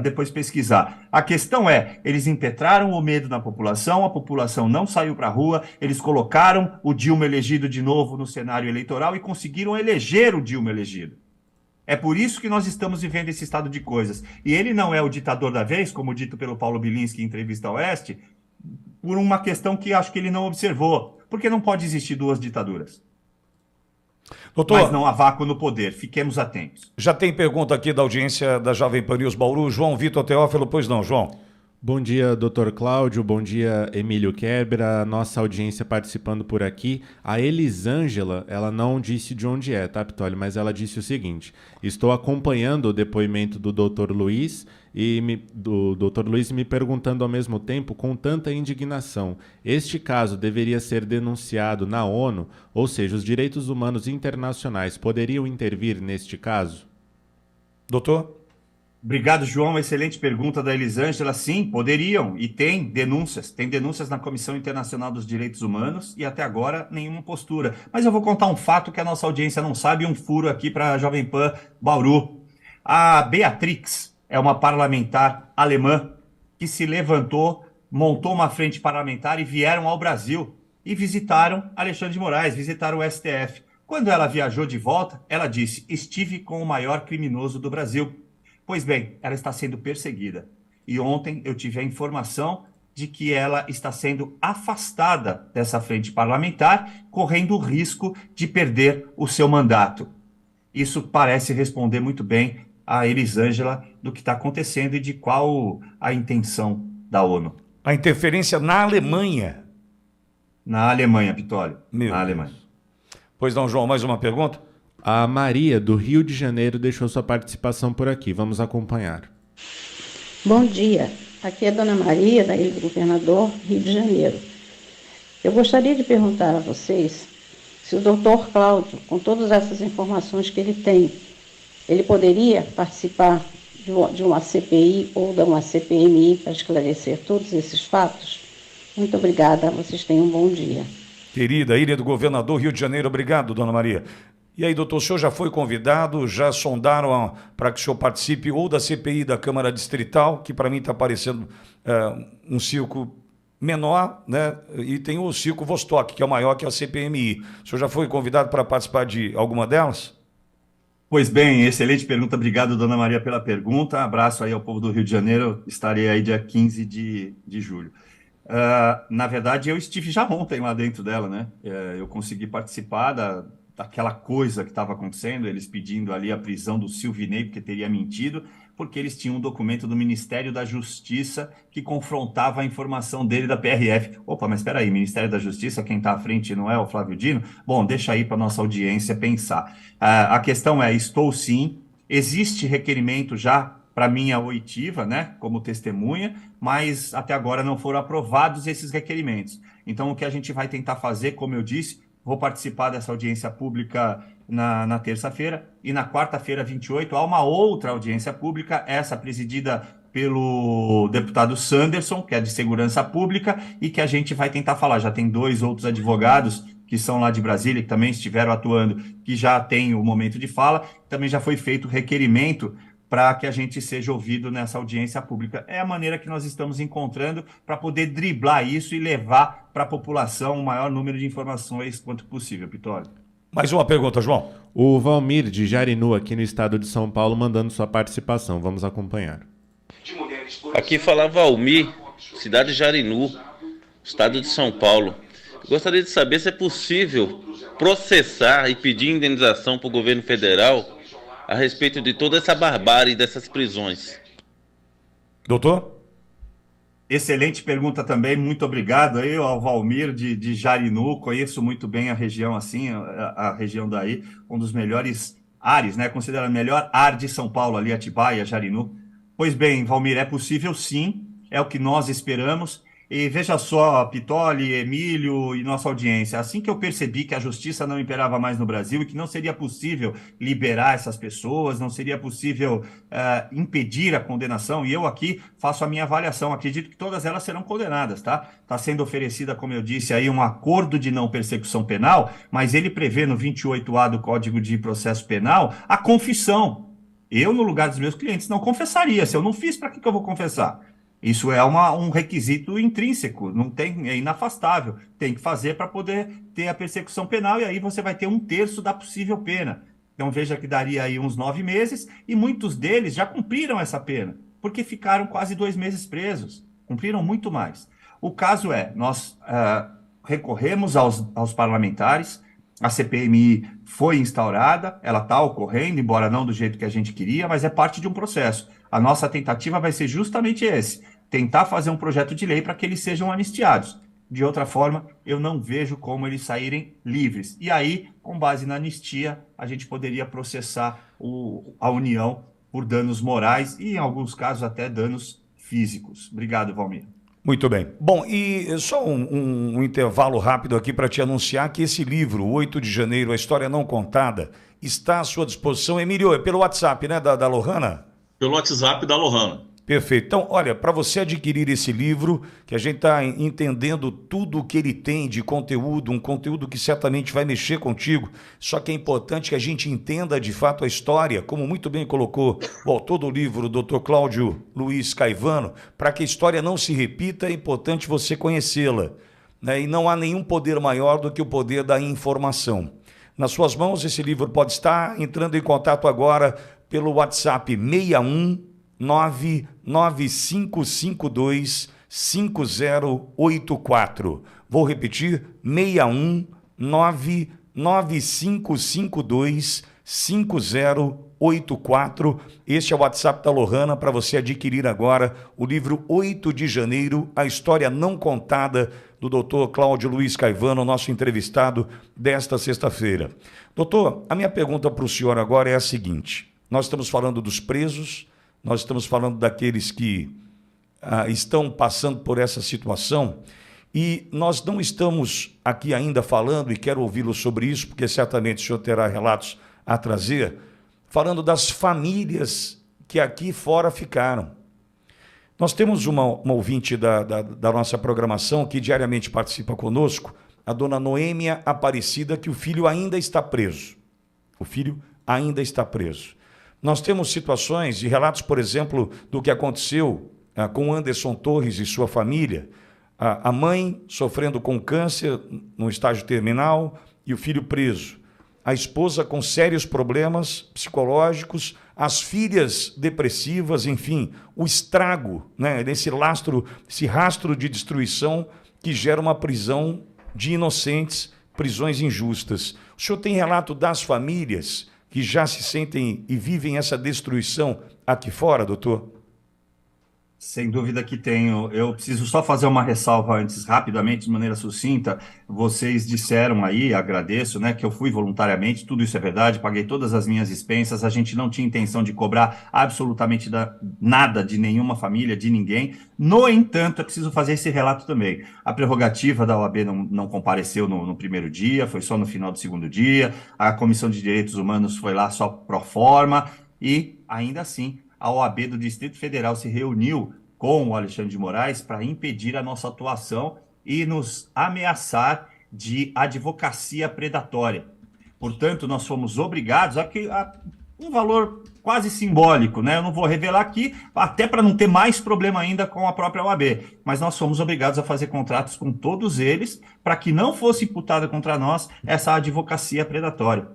depois pesquisar. A questão é, eles impetraram o medo na população, a população não saiu para a rua, eles colocaram o Dilma elegido de novo no cenário eleitoral e conseguiram eleger o Dilma elegido. É por isso que nós estamos vivendo esse estado de coisas. E ele não é o ditador da vez, como dito pelo Paulo Bilinski em entrevista ao Oeste, por uma questão que acho que ele não observou. Porque não pode existir duas ditaduras. Doutor, mas não há vácuo no poder. Fiquemos atentos. Já tem pergunta aqui da audiência da Jovem Pan News Bauru. João Vitor Teófilo, pois não, João? Bom dia, doutor Cláudio. Bom dia, Emílio Quebra. Nossa audiência participando por aqui. A Elisângela, ela não disse de onde é, tá, Pitoli? Mas ela disse o seguinte: estou acompanhando o depoimento do doutor Luiz e me perguntando ao mesmo tempo, com tanta indignação, este caso deveria ser denunciado na ONU? Ou seja, os direitos humanos internacionais poderiam intervir neste caso? Doutor? Obrigado, João. Excelente pergunta da Elisângela. Sim, poderiam, e tem denúncias. Tem denúncias na Comissão Internacional dos Direitos Humanos e até agora nenhuma postura. Mas eu vou contar um fato que a nossa audiência não sabe, um furo aqui para a Jovem Pan Bauru. A Beatrix é uma parlamentar alemã que se levantou, montou uma frente parlamentar e vieram ao Brasil e visitaram Alexandre de Moraes, visitaram o STF. Quando ela viajou de volta, ela disse: estive com o maior criminoso do Brasil. Pois bem, ela está sendo perseguida. E ontem eu tive a informação de que ela está sendo afastada dessa frente parlamentar, correndo o risco de perder o seu mandato. Isso parece responder muito bem a Elisângela do que está acontecendo e de qual a intenção da ONU. A interferência na Alemanha. Na Alemanha, Pitólio. Na Alemanha. Pois não, João, mais uma pergunta? A Maria, do Rio de Janeiro, deixou sua participação por aqui. Vamos acompanhar. Bom dia. Aqui é a Dona Maria, da Ilha do Governador, Rio de Janeiro. Eu gostaria de perguntar a vocês se o doutor Cláudio, com todas essas informações que ele tem, ele poderia participar de uma CPI ou de uma CPMI para esclarecer todos esses fatos? Muito obrigada. Vocês tenham um bom dia. Querida Ilha do Governador, Rio de Janeiro, obrigado, Dona Maria. E aí, doutor, o senhor já foi convidado, já sondaram para que o senhor participe ou da CPI da Câmara Distrital, que para mim está parecendo um circo menor, né? E tem o circo Vostok, que é o maior, que é a CPMI. O senhor já foi convidado para participar de alguma delas? Pois bem, excelente pergunta. Obrigado, dona Maria, pela pergunta. Abraço aí ao povo do Rio de Janeiro. Estarei aí dia 15 de julho. Na verdade, eu estive já ontem lá dentro dela, né? Eu consegui participar daquela coisa que estava acontecendo, eles pedindo ali a prisão do Silvinei, porque teria mentido, porque eles tinham um documento do Ministério da Justiça que confrontava a informação dele da PRF. Opa, mas espera aí, Ministério da Justiça, quem está à frente não é o Flávio Dino? Bom, deixa aí para nossa audiência pensar. A questão é, estou sim, existe requerimento já para minha oitiva, né, como testemunha, mas até agora não foram aprovados esses requerimentos. Então, o que a gente vai tentar fazer, como eu disse, vou participar dessa audiência pública na terça-feira, e na quarta-feira, 28, há uma outra audiência pública, essa presidida pelo deputado Sanderson, que é de Segurança Pública, e que a gente vai tentar falar. Já tem 2 outros advogados que são lá de Brasília, que também estiveram atuando, que já tem o momento de fala. Também já foi feito requerimento para que a gente seja ouvido nessa audiência pública. É a maneira que nós estamos encontrando para poder driblar isso e levar para a população o maior número de informações quanto possível, Pitório. Mais uma pergunta, João. O Valmir, de Jarinu, aqui no estado de São Paulo, mandando sua participação. Vamos acompanhar. Aqui fala Valmir, cidade de Jarinu, estado de São Paulo. Gostaria de saber se é possível processar e pedir indenização para o governo federal a respeito de toda essa barbárie dessas prisões. Doutor? Excelente pergunta também, muito obrigado aí ao Valmir de Jarinu, conheço muito bem a região assim, a região daí, um dos melhores ares, né, considerado o melhor ar de São Paulo ali, Atibaia, Jarinu. Pois bem, Valmir, é possível sim, é o que nós esperamos. E veja só, Pitoli, Emílio e nossa audiência, assim que eu percebi que a justiça não imperava mais no Brasil e que não seria possível liberar essas pessoas, não seria possível impedir a condenação, e eu aqui faço a minha avaliação, acredito que todas elas serão condenadas, tá? Está sendo oferecida, como eu disse, aí um acordo de não persecução penal, mas ele prevê no 28A do Código de Processo Penal a confissão. Eu, no lugar dos meus clientes, não confessaria. Se eu não fiz, para que eu vou confessar? Isso é um requisito intrínseco, não tem, é inafastável. Tem que fazer para poder ter a persecução penal, e aí você vai ter 1/3 da possível pena. Então veja que daria aí uns 9 meses, e muitos deles já cumpriram essa pena, porque ficaram quase 2 meses presos. Cumpriram muito mais. O caso é, nós recorremos aos parlamentares, a CPMI foi instaurada, ela está ocorrendo, embora não do jeito que a gente queria, mas é parte de um processo. A nossa tentativa vai ser justamente esse, tentar fazer um projeto de lei para que eles sejam anistiados. De outra forma, eu não vejo como eles saírem livres. E aí, com base na anistia, a gente poderia processar a União por danos morais e, em alguns casos, até danos físicos. Obrigado, Valmir. Muito bem. Bom, e só um intervalo rápido aqui para te anunciar que esse livro, 8 de janeiro, A História Não Contada, está à sua disposição. Emílio, é pelo WhatsApp, né, da Lohana? Pelo WhatsApp da Lohana. Perfeito. Então, olha, para você adquirir esse livro, que a gente está entendendo tudo o que ele tem de conteúdo, um conteúdo que certamente vai mexer contigo, só que é importante que a gente entenda de fato a história, como muito bem colocou o autor do livro, o Dr. Cláudio Luiz Caivano, para que a história não se repita, é importante você conhecê-la, né? E não há nenhum poder maior do que o poder da informação. Nas suas mãos, esse livro pode estar entrando em contato agora pelo WhatsApp 61995525084. Vou repetir, 61995525084. Este é o WhatsApp da Lohana para você adquirir agora o livro 8 de janeiro, A História Não Contada, do Dr. Cláudio Luiz Caivano, nosso entrevistado desta sexta-feira. Doutor, a minha pergunta para o senhor agora é a seguinte: nós estamos falando dos presos, nós estamos falando daqueles que estão passando por essa situação, e nós não estamos aqui ainda falando, e quero ouvi-lo sobre isso, porque certamente o senhor terá relatos a trazer, falando das famílias que aqui fora ficaram. Nós temos uma ouvinte da nossa programação que diariamente participa conosco, a dona Noêmia Aparecida, que o filho ainda está preso. O filho ainda está preso. Nós temos situações e relatos, por exemplo, do que aconteceu com Anderson Torres e sua família, a mãe sofrendo com câncer no estágio terminal e o filho preso. a esposa com sérios problemas psicológicos, as filhas depressivas, enfim, o estrago, né, esse rastro de destruição que gera uma prisão de inocentes, prisões injustas. O senhor tem relato das famílias que já se sentem e vivem essa destruição aqui fora, doutor? Sem dúvida que tenho. Eu preciso só fazer uma ressalva antes, rapidamente, de maneira sucinta. Vocês disseram aí, agradeço, né, que eu fui voluntariamente, tudo isso é verdade, paguei todas as minhas expensas, a gente não tinha intenção de cobrar absolutamente nada de nenhuma família, de ninguém. No entanto, é preciso fazer esse relato também. A prerrogativa da OAB não compareceu no primeiro dia, foi só no final do segundo dia, a Comissão de Direitos Humanos foi lá só pro forma, e ainda assim a OAB do Distrito Federal se reuniu com o Alexandre de Moraes para impedir a nossa atuação e nos ameaçar de advocacia predatória. Portanto, nós fomos obrigados a um valor quase simbólico, né? Eu não vou revelar aqui, até para não ter mais problema ainda com a própria OAB, mas nós fomos obrigados a fazer contratos com todos eles para que não fosse imputada contra nós essa advocacia predatória.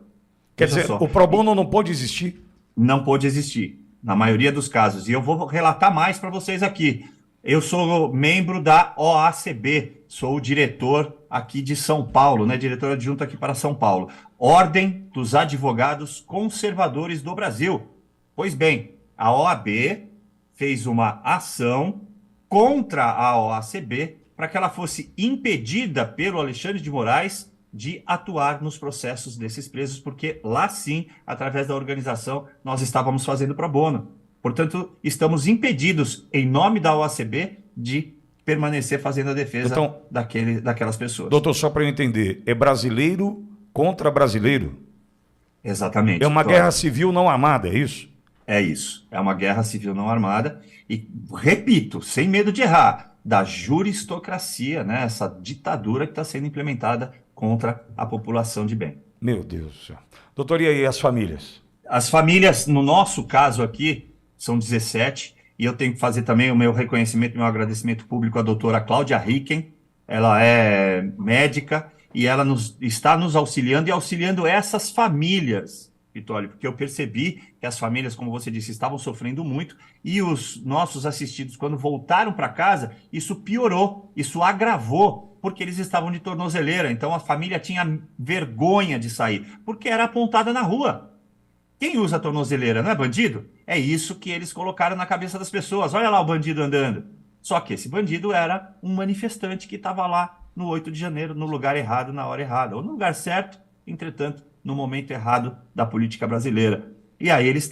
Quer dizer, o pro bono não pode existir? Não pôde existir. Na maioria dos casos. E eu vou relatar mais para vocês aqui. Eu sou membro da OACB, sou o diretor aqui de São Paulo, né? Diretor adjunto aqui para São Paulo. Ordem dos Advogados Conservadores do Brasil. Pois bem, a OAB fez uma ação contra a OACB para que ela fosse impedida pelo Alexandre de Moraes de atuar nos processos desses presos, porque lá sim, através da organização, nós estávamos fazendo pro bono. Portanto, estamos impedidos, em nome da OACB, de permanecer fazendo a defesa daquelas pessoas. Doutor, só para eu entender, é brasileiro contra brasileiro? Exatamente. É uma guerra civil não armada, é isso? É isso, é uma guerra civil não armada e, repito, sem medo de errar, da juristocracia, né, essa ditadura que está sendo implementada contra a população de bem. Meu Deus do céu. Doutor, e aí as famílias? As famílias, no nosso caso aqui, são 17, e eu tenho que fazer também o meu reconhecimento, meu agradecimento público à doutora Cláudia Ricken. Ela é médica e ela está nos auxiliando e auxiliando essas famílias, Vitório, porque eu percebi que as famílias, como você disse, estavam sofrendo muito e os nossos assistidos, quando voltaram para casa, isso piorou, isso agravou, porque eles estavam de tornozeleira, então a família tinha vergonha de sair, porque era apontada na rua. Quem usa tornozeleira não é bandido? É isso que eles colocaram na cabeça das pessoas. Olha lá o bandido andando. Só que esse bandido era um manifestante que estava lá no 8 de janeiro, no lugar errado, na hora errada, ou no lugar certo, entretanto, no momento errado da política brasileira. E aí eles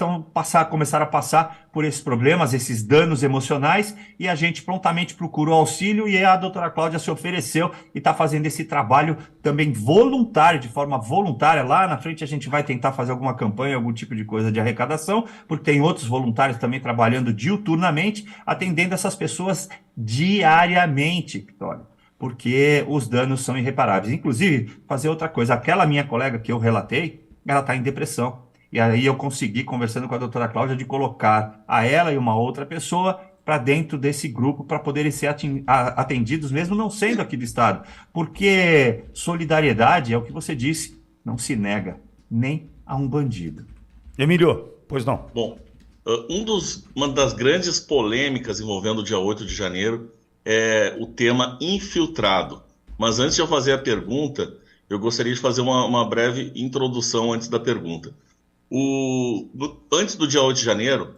começaram a passar por esses problemas, esses danos emocionais, e a gente prontamente procurou auxílio e a doutora Cláudia se ofereceu e está fazendo esse trabalho também voluntário, de forma voluntária. Lá na frente a gente vai tentar fazer alguma campanha, algum tipo de coisa de arrecadação, porque tem outros voluntários também trabalhando diuturnamente, atendendo essas pessoas diariamente, Vitória, porque os danos são irreparáveis. Inclusive, fazer outra coisa, aquela minha colega que eu relatei, ela está em depressão. E aí eu consegui, conversando com a doutora Cláudia, de colocar a ela e uma outra pessoa para dentro desse grupo para poderem ser atendidos, mesmo não sendo aqui do Estado. Porque solidariedade é o que você disse, não se nega nem a um bandido. Emílio, pois não. Bom, uma das grandes polêmicas envolvendo o dia 8 de janeiro é o tema infiltrado. Mas antes de eu fazer a pergunta, eu gostaria de fazer uma breve introdução antes da pergunta. Antes do dia 8 de janeiro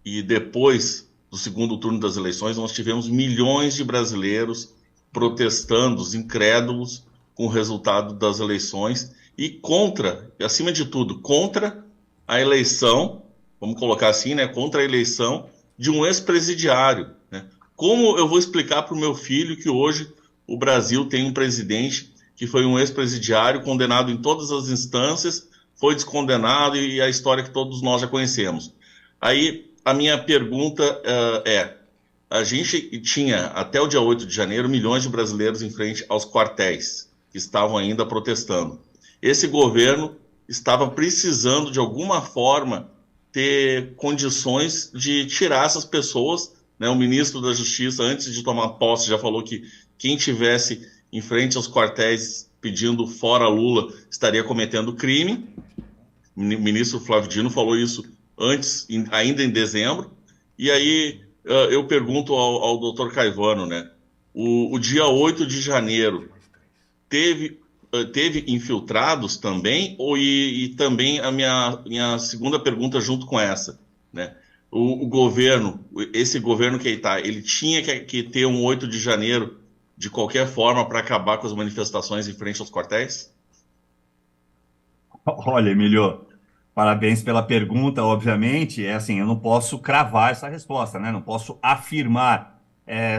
e depois do segundo turno das eleições, nós tivemos milhões de brasileiros protestando, incrédulos com o resultado das eleições e contra, acima de tudo, contra a eleição, vamos colocar assim, né, contra a eleição de um ex-presidiário, né? Como eu vou explicar para o meu filho que hoje o Brasil tem um presidente que foi um ex-presidiário condenado em todas as instâncias, foi descondenado e a história que todos nós já conhecemos. Aí a minha pergunta a gente tinha até o dia 8 de janeiro milhões de brasileiros em frente aos quartéis que estavam ainda protestando. Esse governo estava precisando de alguma forma ter condições de tirar essas pessoas, né? O ministro da Justiça, antes de tomar posse, já falou que quem tivesse em frente aos quartéis pedindo fora Lula estaria cometendo crime. O ministro Flávio Dino falou isso antes, ainda em dezembro. E aí eu pergunto ao doutor Caivano, né? O dia 8 de janeiro teve infiltrados também? E também a minha segunda pergunta junto com essa, né? O governo, esse governo que está, ele tinha que ter um 8 de janeiro de qualquer forma para acabar com as manifestações em frente aos quartéis? Olha, Emílio, parabéns pela pergunta, obviamente. É assim, eu não posso cravar essa resposta, né? Não posso afirmar.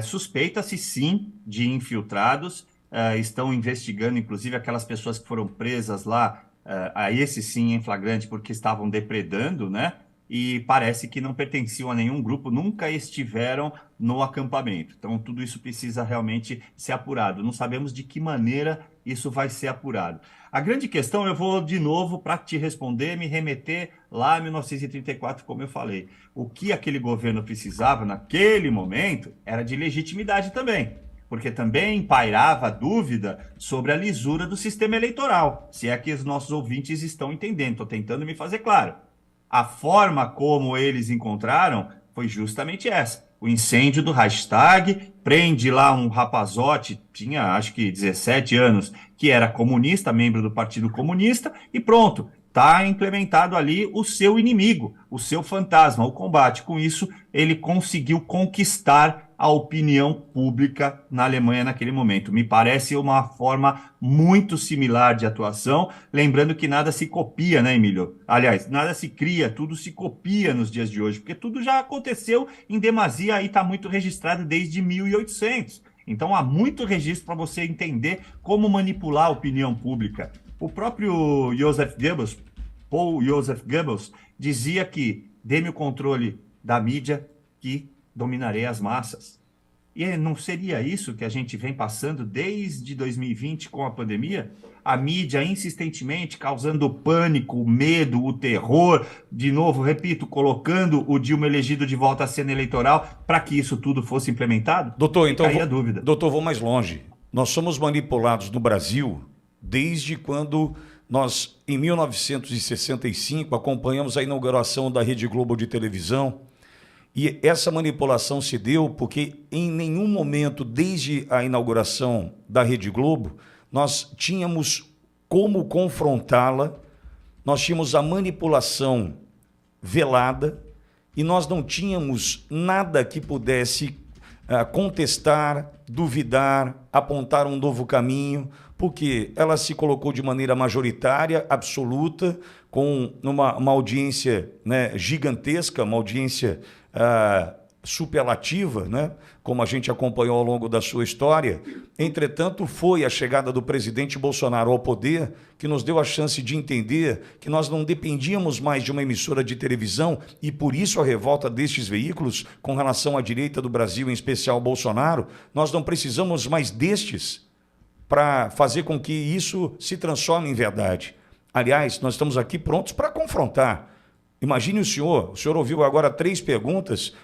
Suspeita-se sim de infiltrados. Estão investigando, inclusive, aquelas pessoas que foram presas lá, a esse sim em flagrante, porque estavam depredando, né? E parece que não pertenciam a nenhum grupo, nunca estiveram no acampamento. Então, tudo isso precisa realmente ser apurado. Não sabemos de que maneira isso vai ser apurado. A grande questão, eu vou de novo, para te responder, me remeter lá em 1934, como eu falei. O que aquele governo precisava naquele momento era de legitimidade também, porque também pairava dúvida sobre a lisura do sistema eleitoral, se é que os nossos ouvintes estão entendendo. Estou tentando me fazer claro. A forma como eles encontraram foi justamente essa. O incêndio do Reichstag, prende lá um rapazote, tinha acho que 17 anos, que era comunista, membro do Partido Comunista, e pronto, está implementado ali o seu inimigo, o seu fantasma, o combate. Com isso, ele conseguiu conquistar a opinião pública na Alemanha naquele momento. Me parece uma forma muito similar de atuação, lembrando que nada se copia, né, Emílio? Aliás, nada se cria, tudo se copia nos dias de hoje, porque tudo já aconteceu em demasia, aí está muito registrado desde 1800. Então há muito registro para você entender como manipular a opinião pública. O próprio Paul Joseph Goebbels, dizia que dê-me o controle da mídia que dominarei as massas. E não seria isso que a gente vem passando desde 2020 com a pandemia? A mídia insistentemente causando pânico, o medo, o terror, de novo, repito, colocando o Dilma elegido de volta à cena eleitoral para que isso tudo fosse implementado? Doutor, então, aí a dúvida. Doutor, vou mais longe. Nós somos manipulados no Brasil desde quando nós, em 1965, acompanhamos a inauguração da Rede Globo de televisão. E essa manipulação se deu porque em nenhum momento, desde a inauguração da Rede Globo, nós tínhamos como confrontá-la, nós tínhamos a manipulação velada e nós não tínhamos nada que pudesse contestar, duvidar, apontar um novo caminho, porque ela se colocou de maneira majoritária, absoluta, com uma audiência, né, gigantesca, uma audiência superlativa, né? Como a gente acompanhou ao longo da sua história. Entretanto, foi a chegada do presidente Bolsonaro ao poder que nos deu a chance de entender que nós não dependíamos mais de uma emissora de televisão e por isso a revolta destes veículos com relação à direita do Brasil, em especial Bolsonaro. Nós não precisamos mais destes para fazer com que isso se transforme em verdade. Aliás, nós estamos aqui prontos para confrontar. Imagine o senhor ouviu agora três perguntas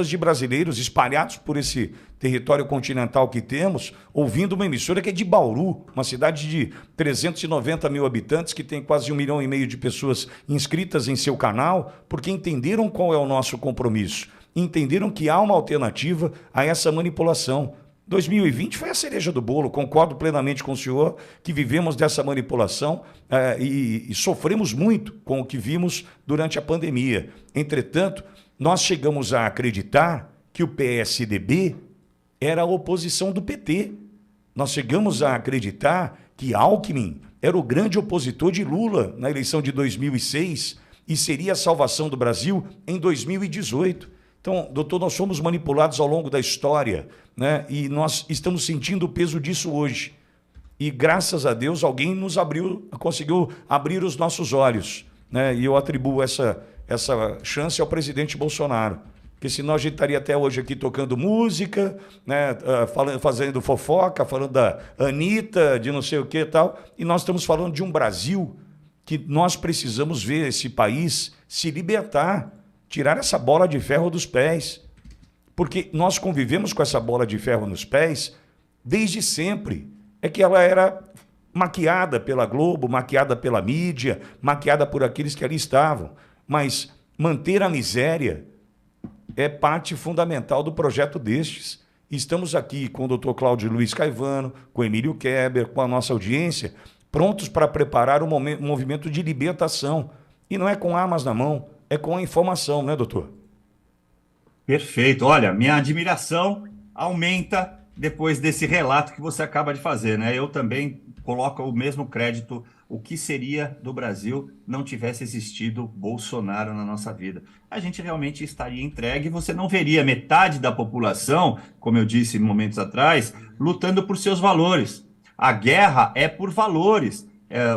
de brasileiros espalhados por esse território continental que temos, ouvindo uma emissora que é de Bauru, uma cidade de 390 mil habitantes, que tem quase 1,5 milhão de pessoas inscritas em seu canal, porque entenderam qual é o nosso compromisso, entenderam que há uma alternativa a essa manipulação. 2020 foi a cereja do bolo, concordo plenamente com o senhor que vivemos dessa manipulação e sofremos muito com o que vimos durante a pandemia. Entretanto, nós chegamos a acreditar que o PSDB era a oposição do PT. Nós chegamos a acreditar que Alckmin era o grande opositor de Lula na eleição de 2006 e seria a salvação do Brasil em 2018. Então, doutor, nós fomos manipulados ao longo da história, né? E nós estamos sentindo o peso disso hoje. E, graças a Deus, alguém conseguiu abrir os nossos olhos, né? E eu atribuo essa chance ao presidente Bolsonaro. Porque senão a gente estaria até hoje aqui tocando música, né? Fazendo fofoca, falando da Anitta, de não sei o que e tal. E nós estamos falando de um Brasil que nós precisamos ver esse país se libertar, tirar essa bola de ferro dos pés, porque nós convivemos com essa bola de ferro nos pés desde sempre. é que ela era maquiada pela Globo, maquiada pela mídia, maquiada por aqueles que ali estavam. Mas manter a miséria é parte fundamental do projeto destes. Estamos aqui com o Dr. Cláudio Luiz Caivano, com Emílio Kerber, com a nossa audiência, prontos para preparar um movimento de libertação. E não é com armas na mão, é com a informação, né, doutor? Perfeito. Olha, minha admiração aumenta depois desse relato que você acaba de fazer, né? Eu também coloco o mesmo crédito. O que seria do Brasil não tivesse existido Bolsonaro na nossa vida? A gente realmente estaria entregue e você não veria metade da população, como eu disse momentos atrás, lutando por seus valores. A guerra é por valores.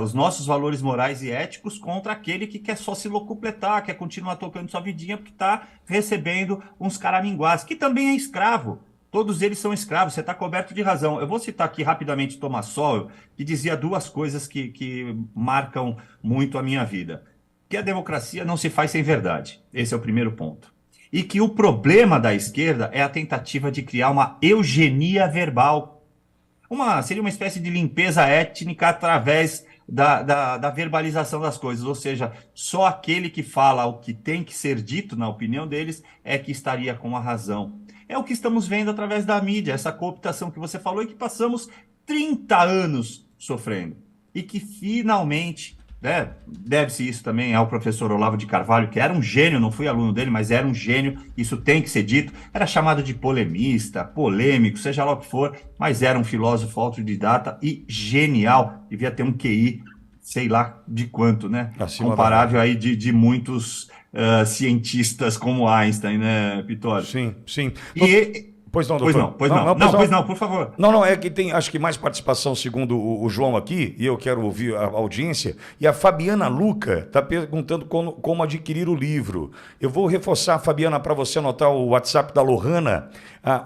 Os nossos valores morais e éticos contra aquele que quer só se locupletar, quer continuar tocando sua vidinha porque está recebendo uns caraminguás, que também é escravo. Todos eles são escravos, você está coberto de razão. Eu vou citar aqui rapidamente Thomas Sowell, que dizia duas coisas que marcam muito a minha vida. Que a democracia não se faz sem verdade. Esse é o primeiro ponto. E que o problema da esquerda é a tentativa de criar uma eugenia verbal. Seria uma espécie de limpeza étnica através da verbalização das coisas. Ou seja, só aquele que fala o que tem que ser dito, na opinião deles, é que estaria com a razão. É o que estamos vendo através da mídia, essa cooptação que você falou e que passamos 30 anos sofrendo. E que finalmente, né, deve-se isso também ao professor Olavo de Carvalho, que era um gênio, não fui aluno dele, mas era um gênio, isso tem que ser dito. Era chamado de polemista, polêmico, seja lá o que for, mas era um filósofo autodidata e genial. Devia ter um QI, sei lá de quanto, né? Acima comparável aí de muitos cientistas como Einstein, né, Pitoli? Sim, sim. Pois não, doutor. Pois não, por favor. Não, é que tem, acho que mais participação segundo o João aqui, e eu quero ouvir a audiência, e a Fabiana Luca está perguntando como adquirir o livro. Eu vou reforçar, Fabiana, para você anotar o WhatsApp da Lohana,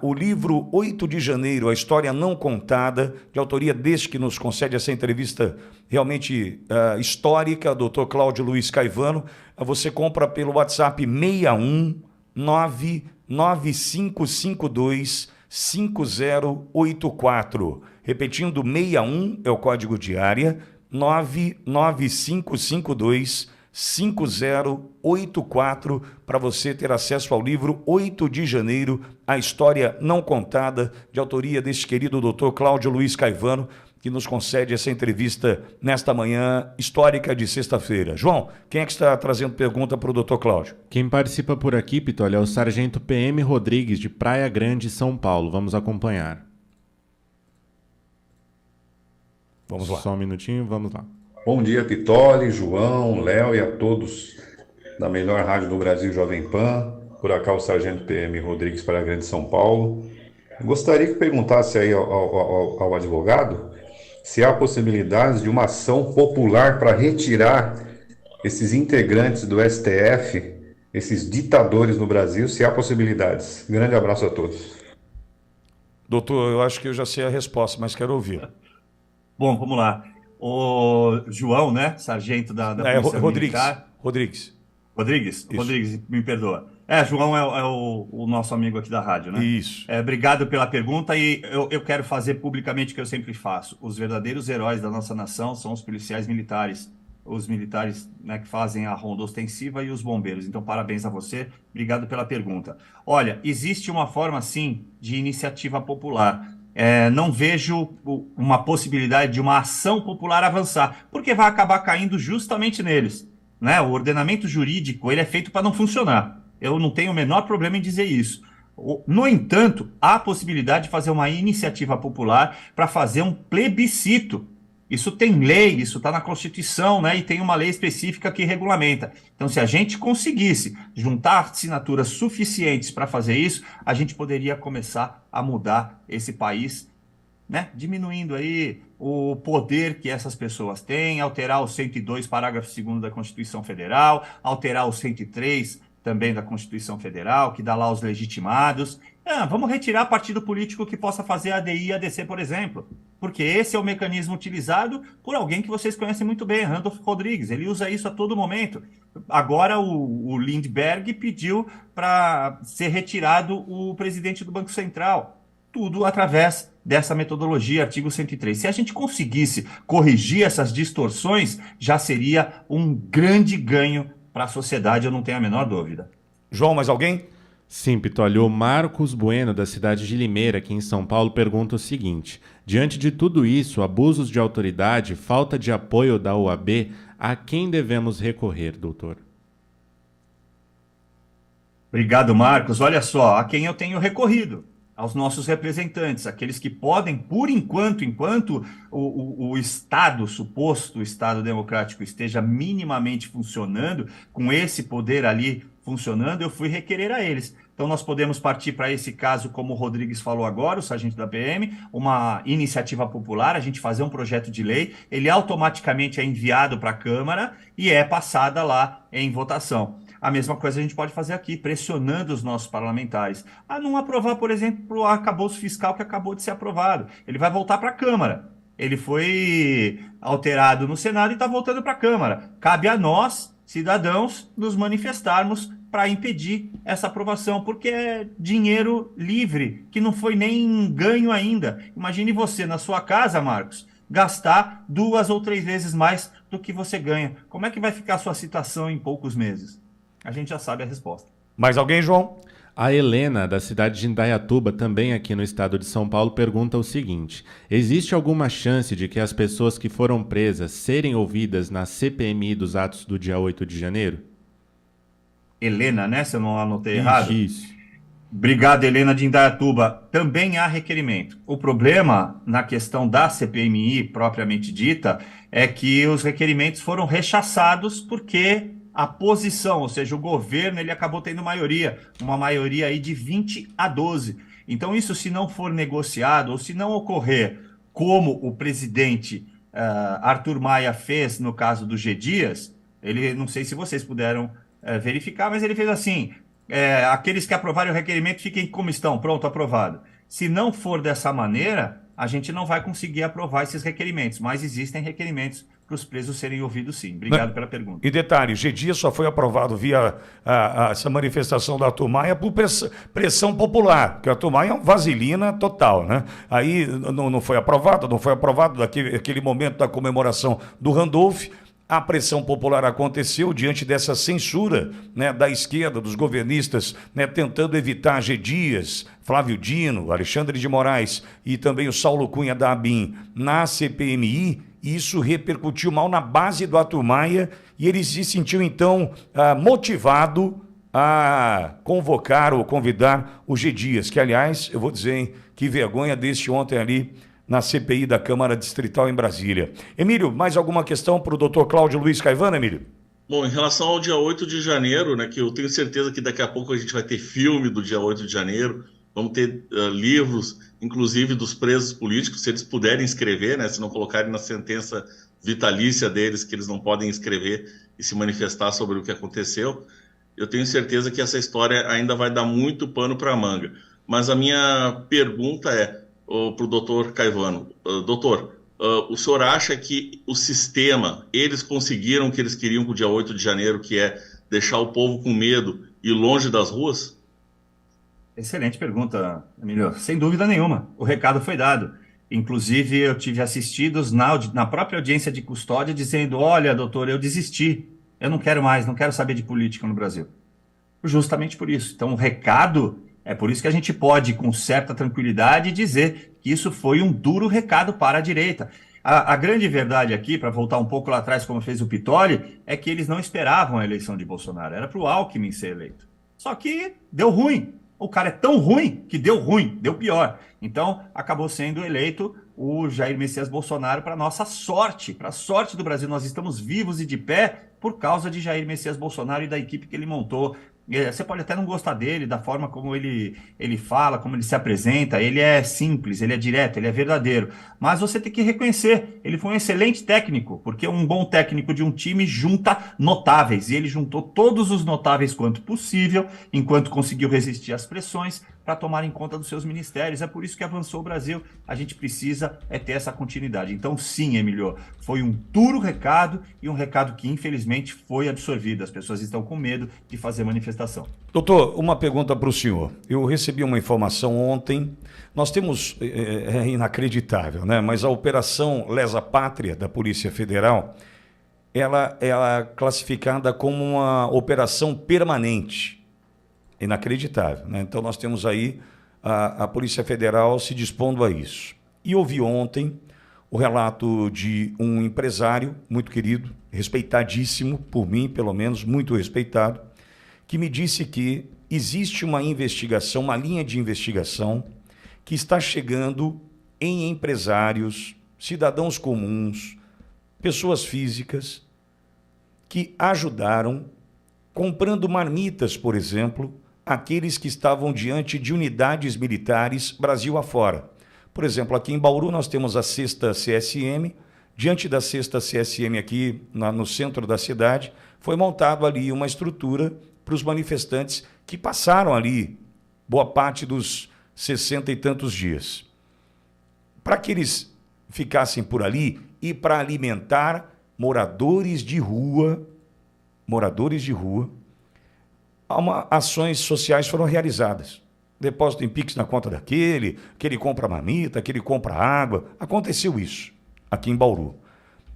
o livro 8 de Janeiro, A História Não Contada, de autoria deste que nos concede essa entrevista realmente histórica, Dr. Cláudio Luiz Caivano. Você compra pelo WhatsApp 61995525084. Repetindo, 61 é o código de área, 995525084, para você ter acesso ao livro 8 de Janeiro, A História Não Contada, de autoria deste querido Dr. Cláudio Luiz Caivano, que nos concede essa entrevista nesta manhã histórica de sexta-feira. João, quem é que está trazendo pergunta para o Dr. Cláudio? Quem participa por aqui, Pitoli, é o Sargento PM Rodrigues, de Praia Grande, São Paulo. Vamos acompanhar. Vamos lá. Só um minutinho, vamos lá. Bom dia, Pitoli, João, Léo e a todos da melhor rádio do Brasil, Jovem Pan. Por cá o Sargento PM Rodrigues, Praia Grande, São Paulo. Gostaria que perguntasse aí ao advogado se há possibilidades de uma ação popular para retirar esses integrantes do STF, esses ditadores no Brasil, se há possibilidades. Grande abraço a todos. Doutor, eu acho que eu já sei a resposta, mas quero ouvir. Bom, vamos lá. O João, né, sargento da Polícia Militar. Rodrigues, me perdoa. João é o nosso amigo aqui da rádio, né? Isso. Obrigado pela pergunta e eu quero fazer publicamente o que eu sempre faço. Os verdadeiros heróis da nossa nação são os policiais militares, os militares, né, que fazem a ronda ostensiva e os bombeiros. Então, parabéns a você. Obrigado pela pergunta. Olha, existe uma forma, sim, de iniciativa popular. Não vejo uma possibilidade de uma ação popular avançar, porque vai acabar caindo justamente neles, né? O ordenamento jurídico, ele é feito para não funcionar. Eu não tenho o menor problema em dizer isso. No entanto, há a possibilidade de fazer uma iniciativa popular para fazer um plebiscito. Isso tem lei, isso está na Constituição, né? E tem uma lei específica que regulamenta. Então, se a gente conseguisse juntar assinaturas suficientes para fazer isso, a gente poderia começar a mudar esse país, né? Diminuindo aí o poder que essas pessoas têm, alterar o 102, parágrafo 2º da Constituição Federal, alterar o 103 também da Constituição Federal, que dá lá os legitimados. Vamos retirar partido político que possa fazer ADI e ADC, por exemplo, porque esse é o mecanismo utilizado por alguém que vocês conhecem muito bem, Randolph Rodrigues. Ele usa isso a todo momento. Agora o Lindbergh pediu para ser retirado o presidente do Banco Central. Tudo através dessa metodologia, artigo 103. Se a gente conseguisse corrigir essas distorções, já seria um grande ganho para a sociedade, eu não tenho a menor dúvida. João, mais alguém? Sim, Pitolio. O Marcos Bueno, da cidade de Limeira, aqui em São Paulo, pergunta o seguinte: diante de tudo isso, abusos de autoridade, falta de apoio da OAB, a quem devemos recorrer, doutor? Obrigado, Marcos. Olha só, a quem eu tenho recorrido? Aos nossos representantes, aqueles que podem, por enquanto o Estado, suposto Estado democrático, esteja minimamente funcionando, com esse poder ali funcionando, eu fui requerer a eles. Então, nós podemos partir para esse caso, como o Rodrigues falou agora, o sargento da PM, uma iniciativa popular, a gente fazer um projeto de lei, ele automaticamente é enviado para a Câmara e é passada lá em votação. A mesma coisa a gente pode fazer aqui, pressionando os nossos parlamentares a não aprovar, por exemplo, o arcabouço fiscal que acabou de ser aprovado. Ele vai voltar para a Câmara. Ele foi alterado no Senado e está voltando para a Câmara. Cabe a nós, cidadãos, nos manifestarmos para impedir essa aprovação, porque é dinheiro livre, que não foi nem ganho ainda. Imagine você, na sua casa, Marcos, gastar 2 ou 3 vezes mais do que você ganha. Como é que vai ficar a sua situação em poucos meses? A gente já sabe a resposta. Mais alguém, João? A Helena, da cidade de Indaiatuba, também aqui no estado de São Paulo, pergunta o seguinte: existe alguma chance de que as pessoas que foram presas serem ouvidas na CPMI dos atos do dia 8 de janeiro? Helena, né? Se eu não anotei errado. Isso. Obrigado, Helena de Indaiatuba. Também há requerimento. O problema na questão da CPMI propriamente dita é que os requerimentos foram rechaçados porque a posição, ou seja, o governo, ele acabou tendo maioria, uma maioria aí de 20-12. Então isso, se não for negociado, ou se não ocorrer como o presidente Arthur Maia fez no caso do G. Dias, ele, não sei se vocês puderam verificar, mas ele fez assim: aqueles que aprovarem o requerimento fiquem como estão, pronto, aprovado. Se não for dessa maneira, a gente não vai conseguir aprovar esses requerimentos, mas existem requerimentos para os presos serem ouvidos, sim. Obrigado pela pergunta. E detalhe, o G. Dias só foi aprovado via essa manifestação da Arthur Maia por pressão popular, porque a Arthur Maia é uma vaselina total, né? Aí não foi aprovado, daquele momento da comemoração do Randolph. A pressão popular aconteceu diante dessa censura, né, da esquerda, dos governistas, né, tentando evitar G. Dias, Flávio Dino, Alexandre de Moraes e também o Saulo Cunha da ABIN na CPMI. E isso repercutiu mal na base do Arthur Maia e ele se sentiu, então, motivado a convocar ou convidar o G. Dias, que, aliás, eu vou dizer, hein, que vergonha desse ontem ali na CPI da Câmara Distrital em Brasília. Emílio, mais alguma questão para o doutor Cláudio Luiz Caivano, Emílio? Bom, em relação ao dia 8 de janeiro, né, que eu tenho certeza que daqui a pouco a gente vai ter filme do dia 8 de janeiro, vamos ter livros, inclusive dos presos políticos, se eles puderem escrever, né, se não colocarem na sentença vitalícia deles, que eles não podem escrever e se manifestar sobre o que aconteceu. Eu tenho certeza que essa história ainda vai dar muito pano para a manga. Mas a minha pergunta é para o doutor Caivano: doutor, o senhor acha que o sistema, eles conseguiram o que eles queriam com o dia 8 de janeiro, que é deixar o povo com medo e longe das ruas? Excelente pergunta, Emílio. Sem dúvida nenhuma, o recado foi dado. Inclusive, eu tive assistidos na própria audiência de custódia dizendo: olha, doutor, eu desisti, eu não quero mais, não quero saber de política no Brasil. Justamente por isso. Então, o recado, é por isso que a gente pode, com certa tranquilidade, dizer que isso foi um duro recado para a direita. A grande verdade aqui, para voltar um pouco lá atrás, como fez o Pitolli, é que eles não esperavam a eleição de Bolsonaro, era para o Alckmin ser eleito. Só que deu ruim. O cara é tão ruim que deu ruim, deu pior. Então, acabou sendo eleito o Jair Messias Bolsonaro, para nossa sorte, para a sorte do Brasil. Nós estamos vivos e de pé por causa de Jair Messias Bolsonaro e da equipe que ele montou. Você pode até não gostar dele, da forma como ele fala, como ele se apresenta. Ele é simples, ele é direto, ele é verdadeiro. Mas você tem que reconhecer, ele foi um excelente técnico, porque um bom técnico de um time junta notáveis. E ele juntou todos os notáveis quanto possível, enquanto conseguiu resistir às pressões, para tomarem conta dos seus ministérios. É por isso que avançou o Brasil. A gente precisa ter essa continuidade. Então, sim, Emílio, foi um duro recado e um recado que, infelizmente, foi absorvido. As pessoas estão com medo de fazer manifestação. Doutor, uma pergunta para o senhor. Eu recebi uma informação ontem. Nós temos, é inacreditável, né? Mas a Operação Lesa Pátria da Polícia Federal, ela é classificada como uma operação permanente. Inacreditável, né? Então nós temos aí a Polícia Federal se dispondo a isso. E ouvi ontem o relato de um empresário muito querido, respeitadíssimo, por mim pelo menos, muito respeitado, que me disse que existe uma investigação, uma linha de investigação que está chegando em empresários, cidadãos comuns, pessoas físicas que ajudaram, comprando marmitas, por exemplo, aqueles que estavam diante de unidades militares Brasil afora. Por exemplo, aqui em Bauru nós temos a 6ª CSM, diante da 6ª CSM aqui no centro da cidade, foi montado ali uma estrutura para os manifestantes que passaram ali boa parte dos 60 e tantos dias. Para que eles ficassem por ali e para alimentar moradores de rua, ações sociais foram realizadas. Depósito em Pix na conta daquele, que ele compra marmita, que ele compra água. Aconteceu isso aqui em Bauru.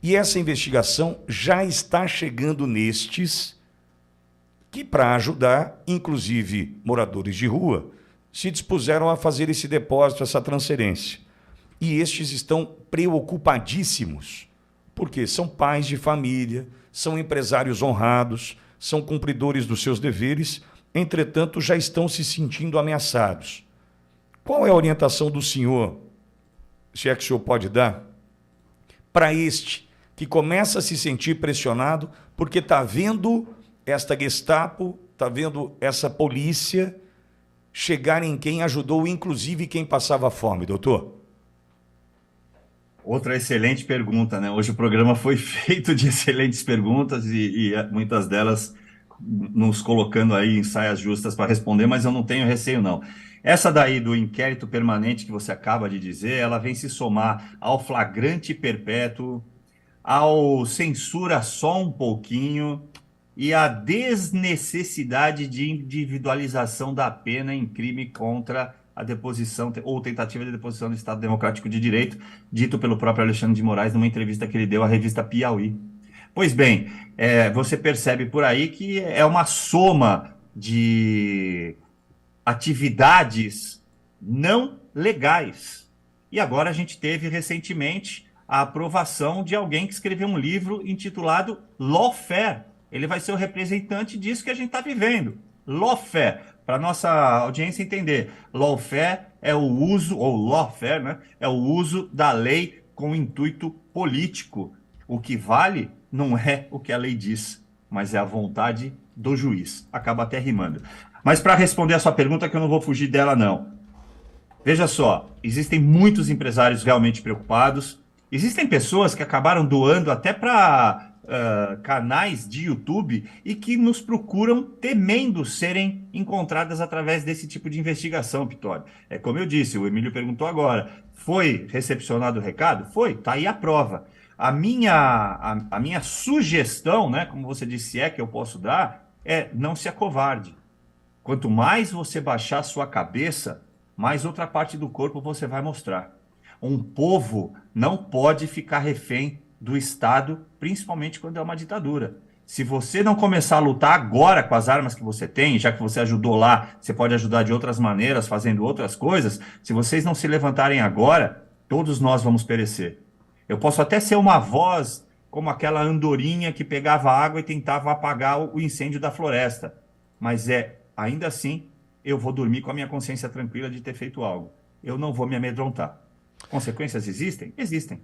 E essa investigação já está chegando nestes que, para ajudar, inclusive moradores de rua, se dispuseram a fazer esse depósito, essa transferência. E estes estão preocupadíssimos, porque são pais de família, são empresários honrados, são cumpridores dos seus deveres, entretanto já estão se sentindo ameaçados. Qual é a orientação do senhor, se é que o senhor pode dar, para este que começa a se sentir pressionado porque está vendo esta Gestapo, está vendo essa polícia chegar em quem ajudou, inclusive quem passava fome, doutor? Outra excelente pergunta, né? Hoje o programa foi feito de excelentes perguntas e muitas delas nos colocando aí em saias justas para responder, mas eu não tenho receio, não. Essa daí do inquérito permanente que você acaba de dizer, ela vem se somar ao flagrante perpétuo, ao censura só um pouquinho e à desnecessidade de individualização da pena em crime contra a deposição ou tentativa de deposição do Estado Democrático de Direito, dito pelo próprio Alexandre de Moraes numa entrevista que ele deu à revista Piauí. Pois bem, você percebe por aí que é uma soma de atividades não legais. E agora a gente teve recentemente a aprovação de alguém que escreveu um livro intitulado Lawfare. Ele vai ser o representante disso que a gente está vivendo. Lawfare. Para nossa audiência entender, lawfare é o uso, ou lawfare, né? É o uso da lei com intuito político. O que vale não é o que a lei diz, mas é a vontade do juiz. Acaba até rimando. Mas para responder a sua pergunta, que eu não vou fugir dela, não. Veja só, existem muitos empresários realmente preocupados. Existem pessoas que acabaram doando até para canais de YouTube e que nos procuram temendo serem encontradas através desse tipo de investigação, Pitório. É como eu disse, o Emílio perguntou agora, foi recepcionado o recado? Foi, tá aí a prova. A minha sugestão, né, como você disse, é que eu posso dar, é não se acovarde. Quanto mais você baixar sua cabeça, mais outra parte do corpo você vai mostrar. Um povo não pode ficar refém do Estado, principalmente quando é uma ditadura. Se você não começar a lutar agora com as armas que você tem, já que você ajudou lá, você pode ajudar de outras maneiras, fazendo outras coisas, se vocês não se levantarem agora, todos nós vamos perecer. Eu posso até ser uma voz como aquela andorinha que pegava água e tentava apagar o incêndio da floresta, mas ainda assim, eu vou dormir com a minha consciência tranquila de ter feito algo. Eu não vou me amedrontar. Consequências existem? Existem.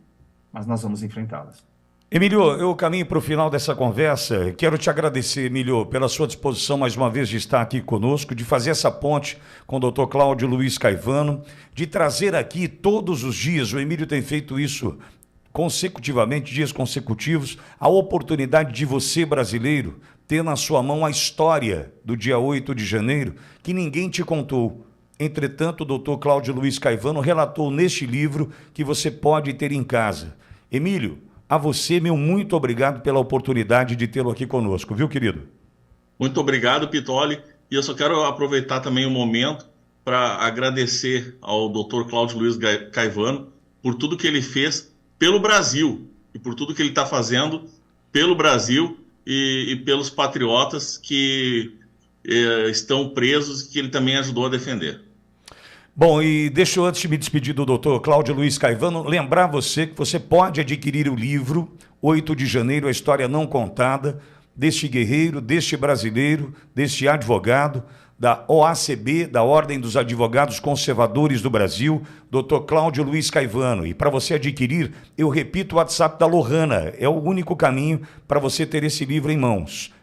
Mas nós vamos enfrentá-las. Emílio, eu caminho para o final dessa conversa. Quero te agradecer, Emílio, pela sua disposição mais uma vez de estar aqui conosco, de fazer essa ponte com o Dr. Cláudio Luiz Caivano, de trazer aqui todos os dias, o Emílio tem feito isso consecutivamente, dias consecutivos, a oportunidade de você, brasileiro, ter na sua mão a história do dia 8 de janeiro, que ninguém te contou. Entretanto, o doutor Cláudio Luiz Caivano relatou neste livro que você pode ter em casa. Emílio, a você, meu muito obrigado pela oportunidade de tê-lo aqui conosco, viu, querido? Muito obrigado, Pittoli. E eu só quero aproveitar também o momento para agradecer ao Dr. Cláudio Luiz Caivano por tudo que ele fez pelo Brasil e por tudo que ele está fazendo pelo Brasil e pelos patriotas que estão presos e que ele também ajudou a defender. Bom, e deixa eu, antes de me despedir do doutor Cláudio Luiz Caivano, lembrar você que você pode adquirir o livro 8 de janeiro, a história não contada, deste guerreiro, deste brasileiro, deste advogado, da OACB, da Ordem dos Advogados Conservadores do Brasil, Dr. Cláudio Luiz Caivano. E para você adquirir, eu repito o WhatsApp da Lohana, é o único caminho para você ter esse livro em mãos.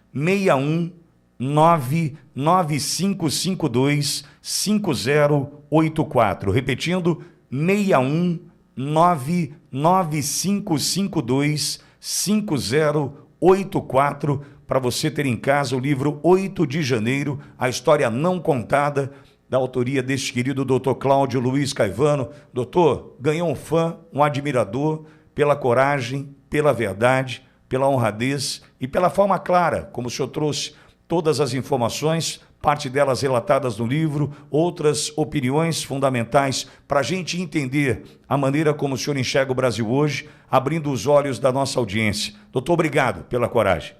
61995525084. Repetindo, 61995525084, para você ter em casa o livro 8 de janeiro, a história não contada, da autoria deste querido Dr. Cláudio Luiz Caivano. Doutor, ganhou um fã, um admirador, pela coragem, pela verdade, pela honradez e pela forma clara, como o senhor trouxe todas as informações, parte delas relatadas no livro, outras opiniões fundamentais para a gente entender a maneira como o senhor enxerga o Brasil hoje, abrindo os olhos da nossa audiência. Doutor, obrigado pela coragem.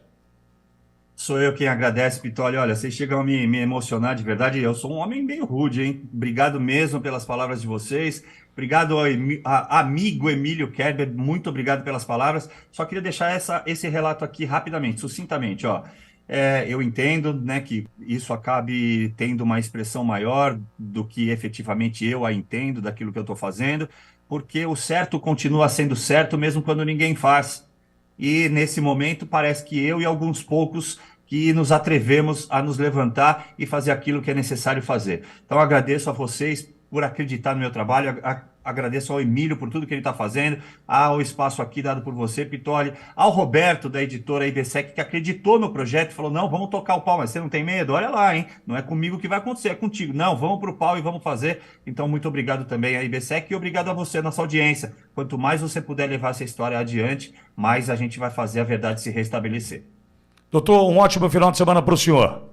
Sou eu quem agradece, Pittoli. Olha, vocês chegam a me emocionar de verdade. Eu sou um homem meio rude, hein? Obrigado mesmo pelas palavras de vocês. Obrigado ao amigo Emílio Kerber. Muito obrigado pelas palavras. Só queria deixar esse relato aqui rapidamente, sucintamente. Ó. Eu entendo, né, que isso acabe tendo uma expressão maior do que efetivamente eu a entendo daquilo que eu estou fazendo, porque o certo continua sendo certo mesmo quando ninguém faz. E nesse momento parece que eu e alguns poucos que nos atrevemos a nos levantar e fazer aquilo que é necessário fazer. Então agradeço a vocês por acreditar no meu trabalho, agradeço ao Emílio por tudo que ele está fazendo, ao espaço aqui dado por você, Pittoli, ao Roberto da editora IBSEC, que acreditou no projeto e falou, não, vamos tocar o pau, mas você não tem medo? Olha lá, hein? Não é comigo que vai acontecer, é contigo. Não, vamos para o pau e vamos fazer. Então muito obrigado também à IBSEC e obrigado a você, nossa audiência. Quanto mais você puder levar essa história adiante, mais a gente vai fazer a verdade se restabelecer. Doutor, um ótimo final de semana para o senhor.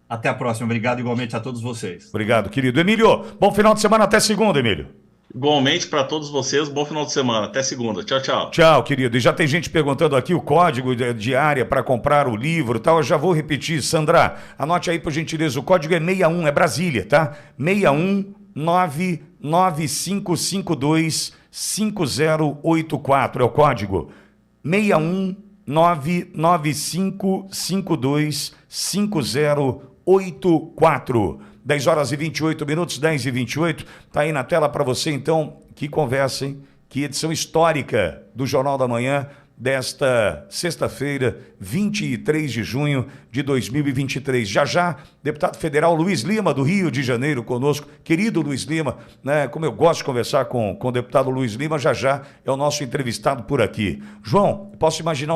Até a próxima. Obrigado igualmente a todos vocês. Obrigado, querido. Emílio, bom final de semana. Até segunda, Emílio. Igualmente para todos vocês, bom final de semana. Até segunda. Tchau, tchau. Tchau, querido. E já tem gente perguntando aqui o código de área para comprar o livro e tal. Eu já vou repetir. Sandra, anote aí, por gentileza. O código é 61, é Brasília, tá? 61995525084 é o código. 61995525084. 10 horas e 28 minutos, 10 e 28. Tá aí na tela para você, então, que conversem, que edição histórica do Jornal da Manhã desta sexta-feira, 23 de junho de 2023. Já já, deputado federal Luiz Lima, do Rio de Janeiro, conosco. Querido Luiz Lima, né, como eu gosto de conversar com o deputado Luiz Lima, já já é o nosso entrevistado por aqui. João, posso imaginar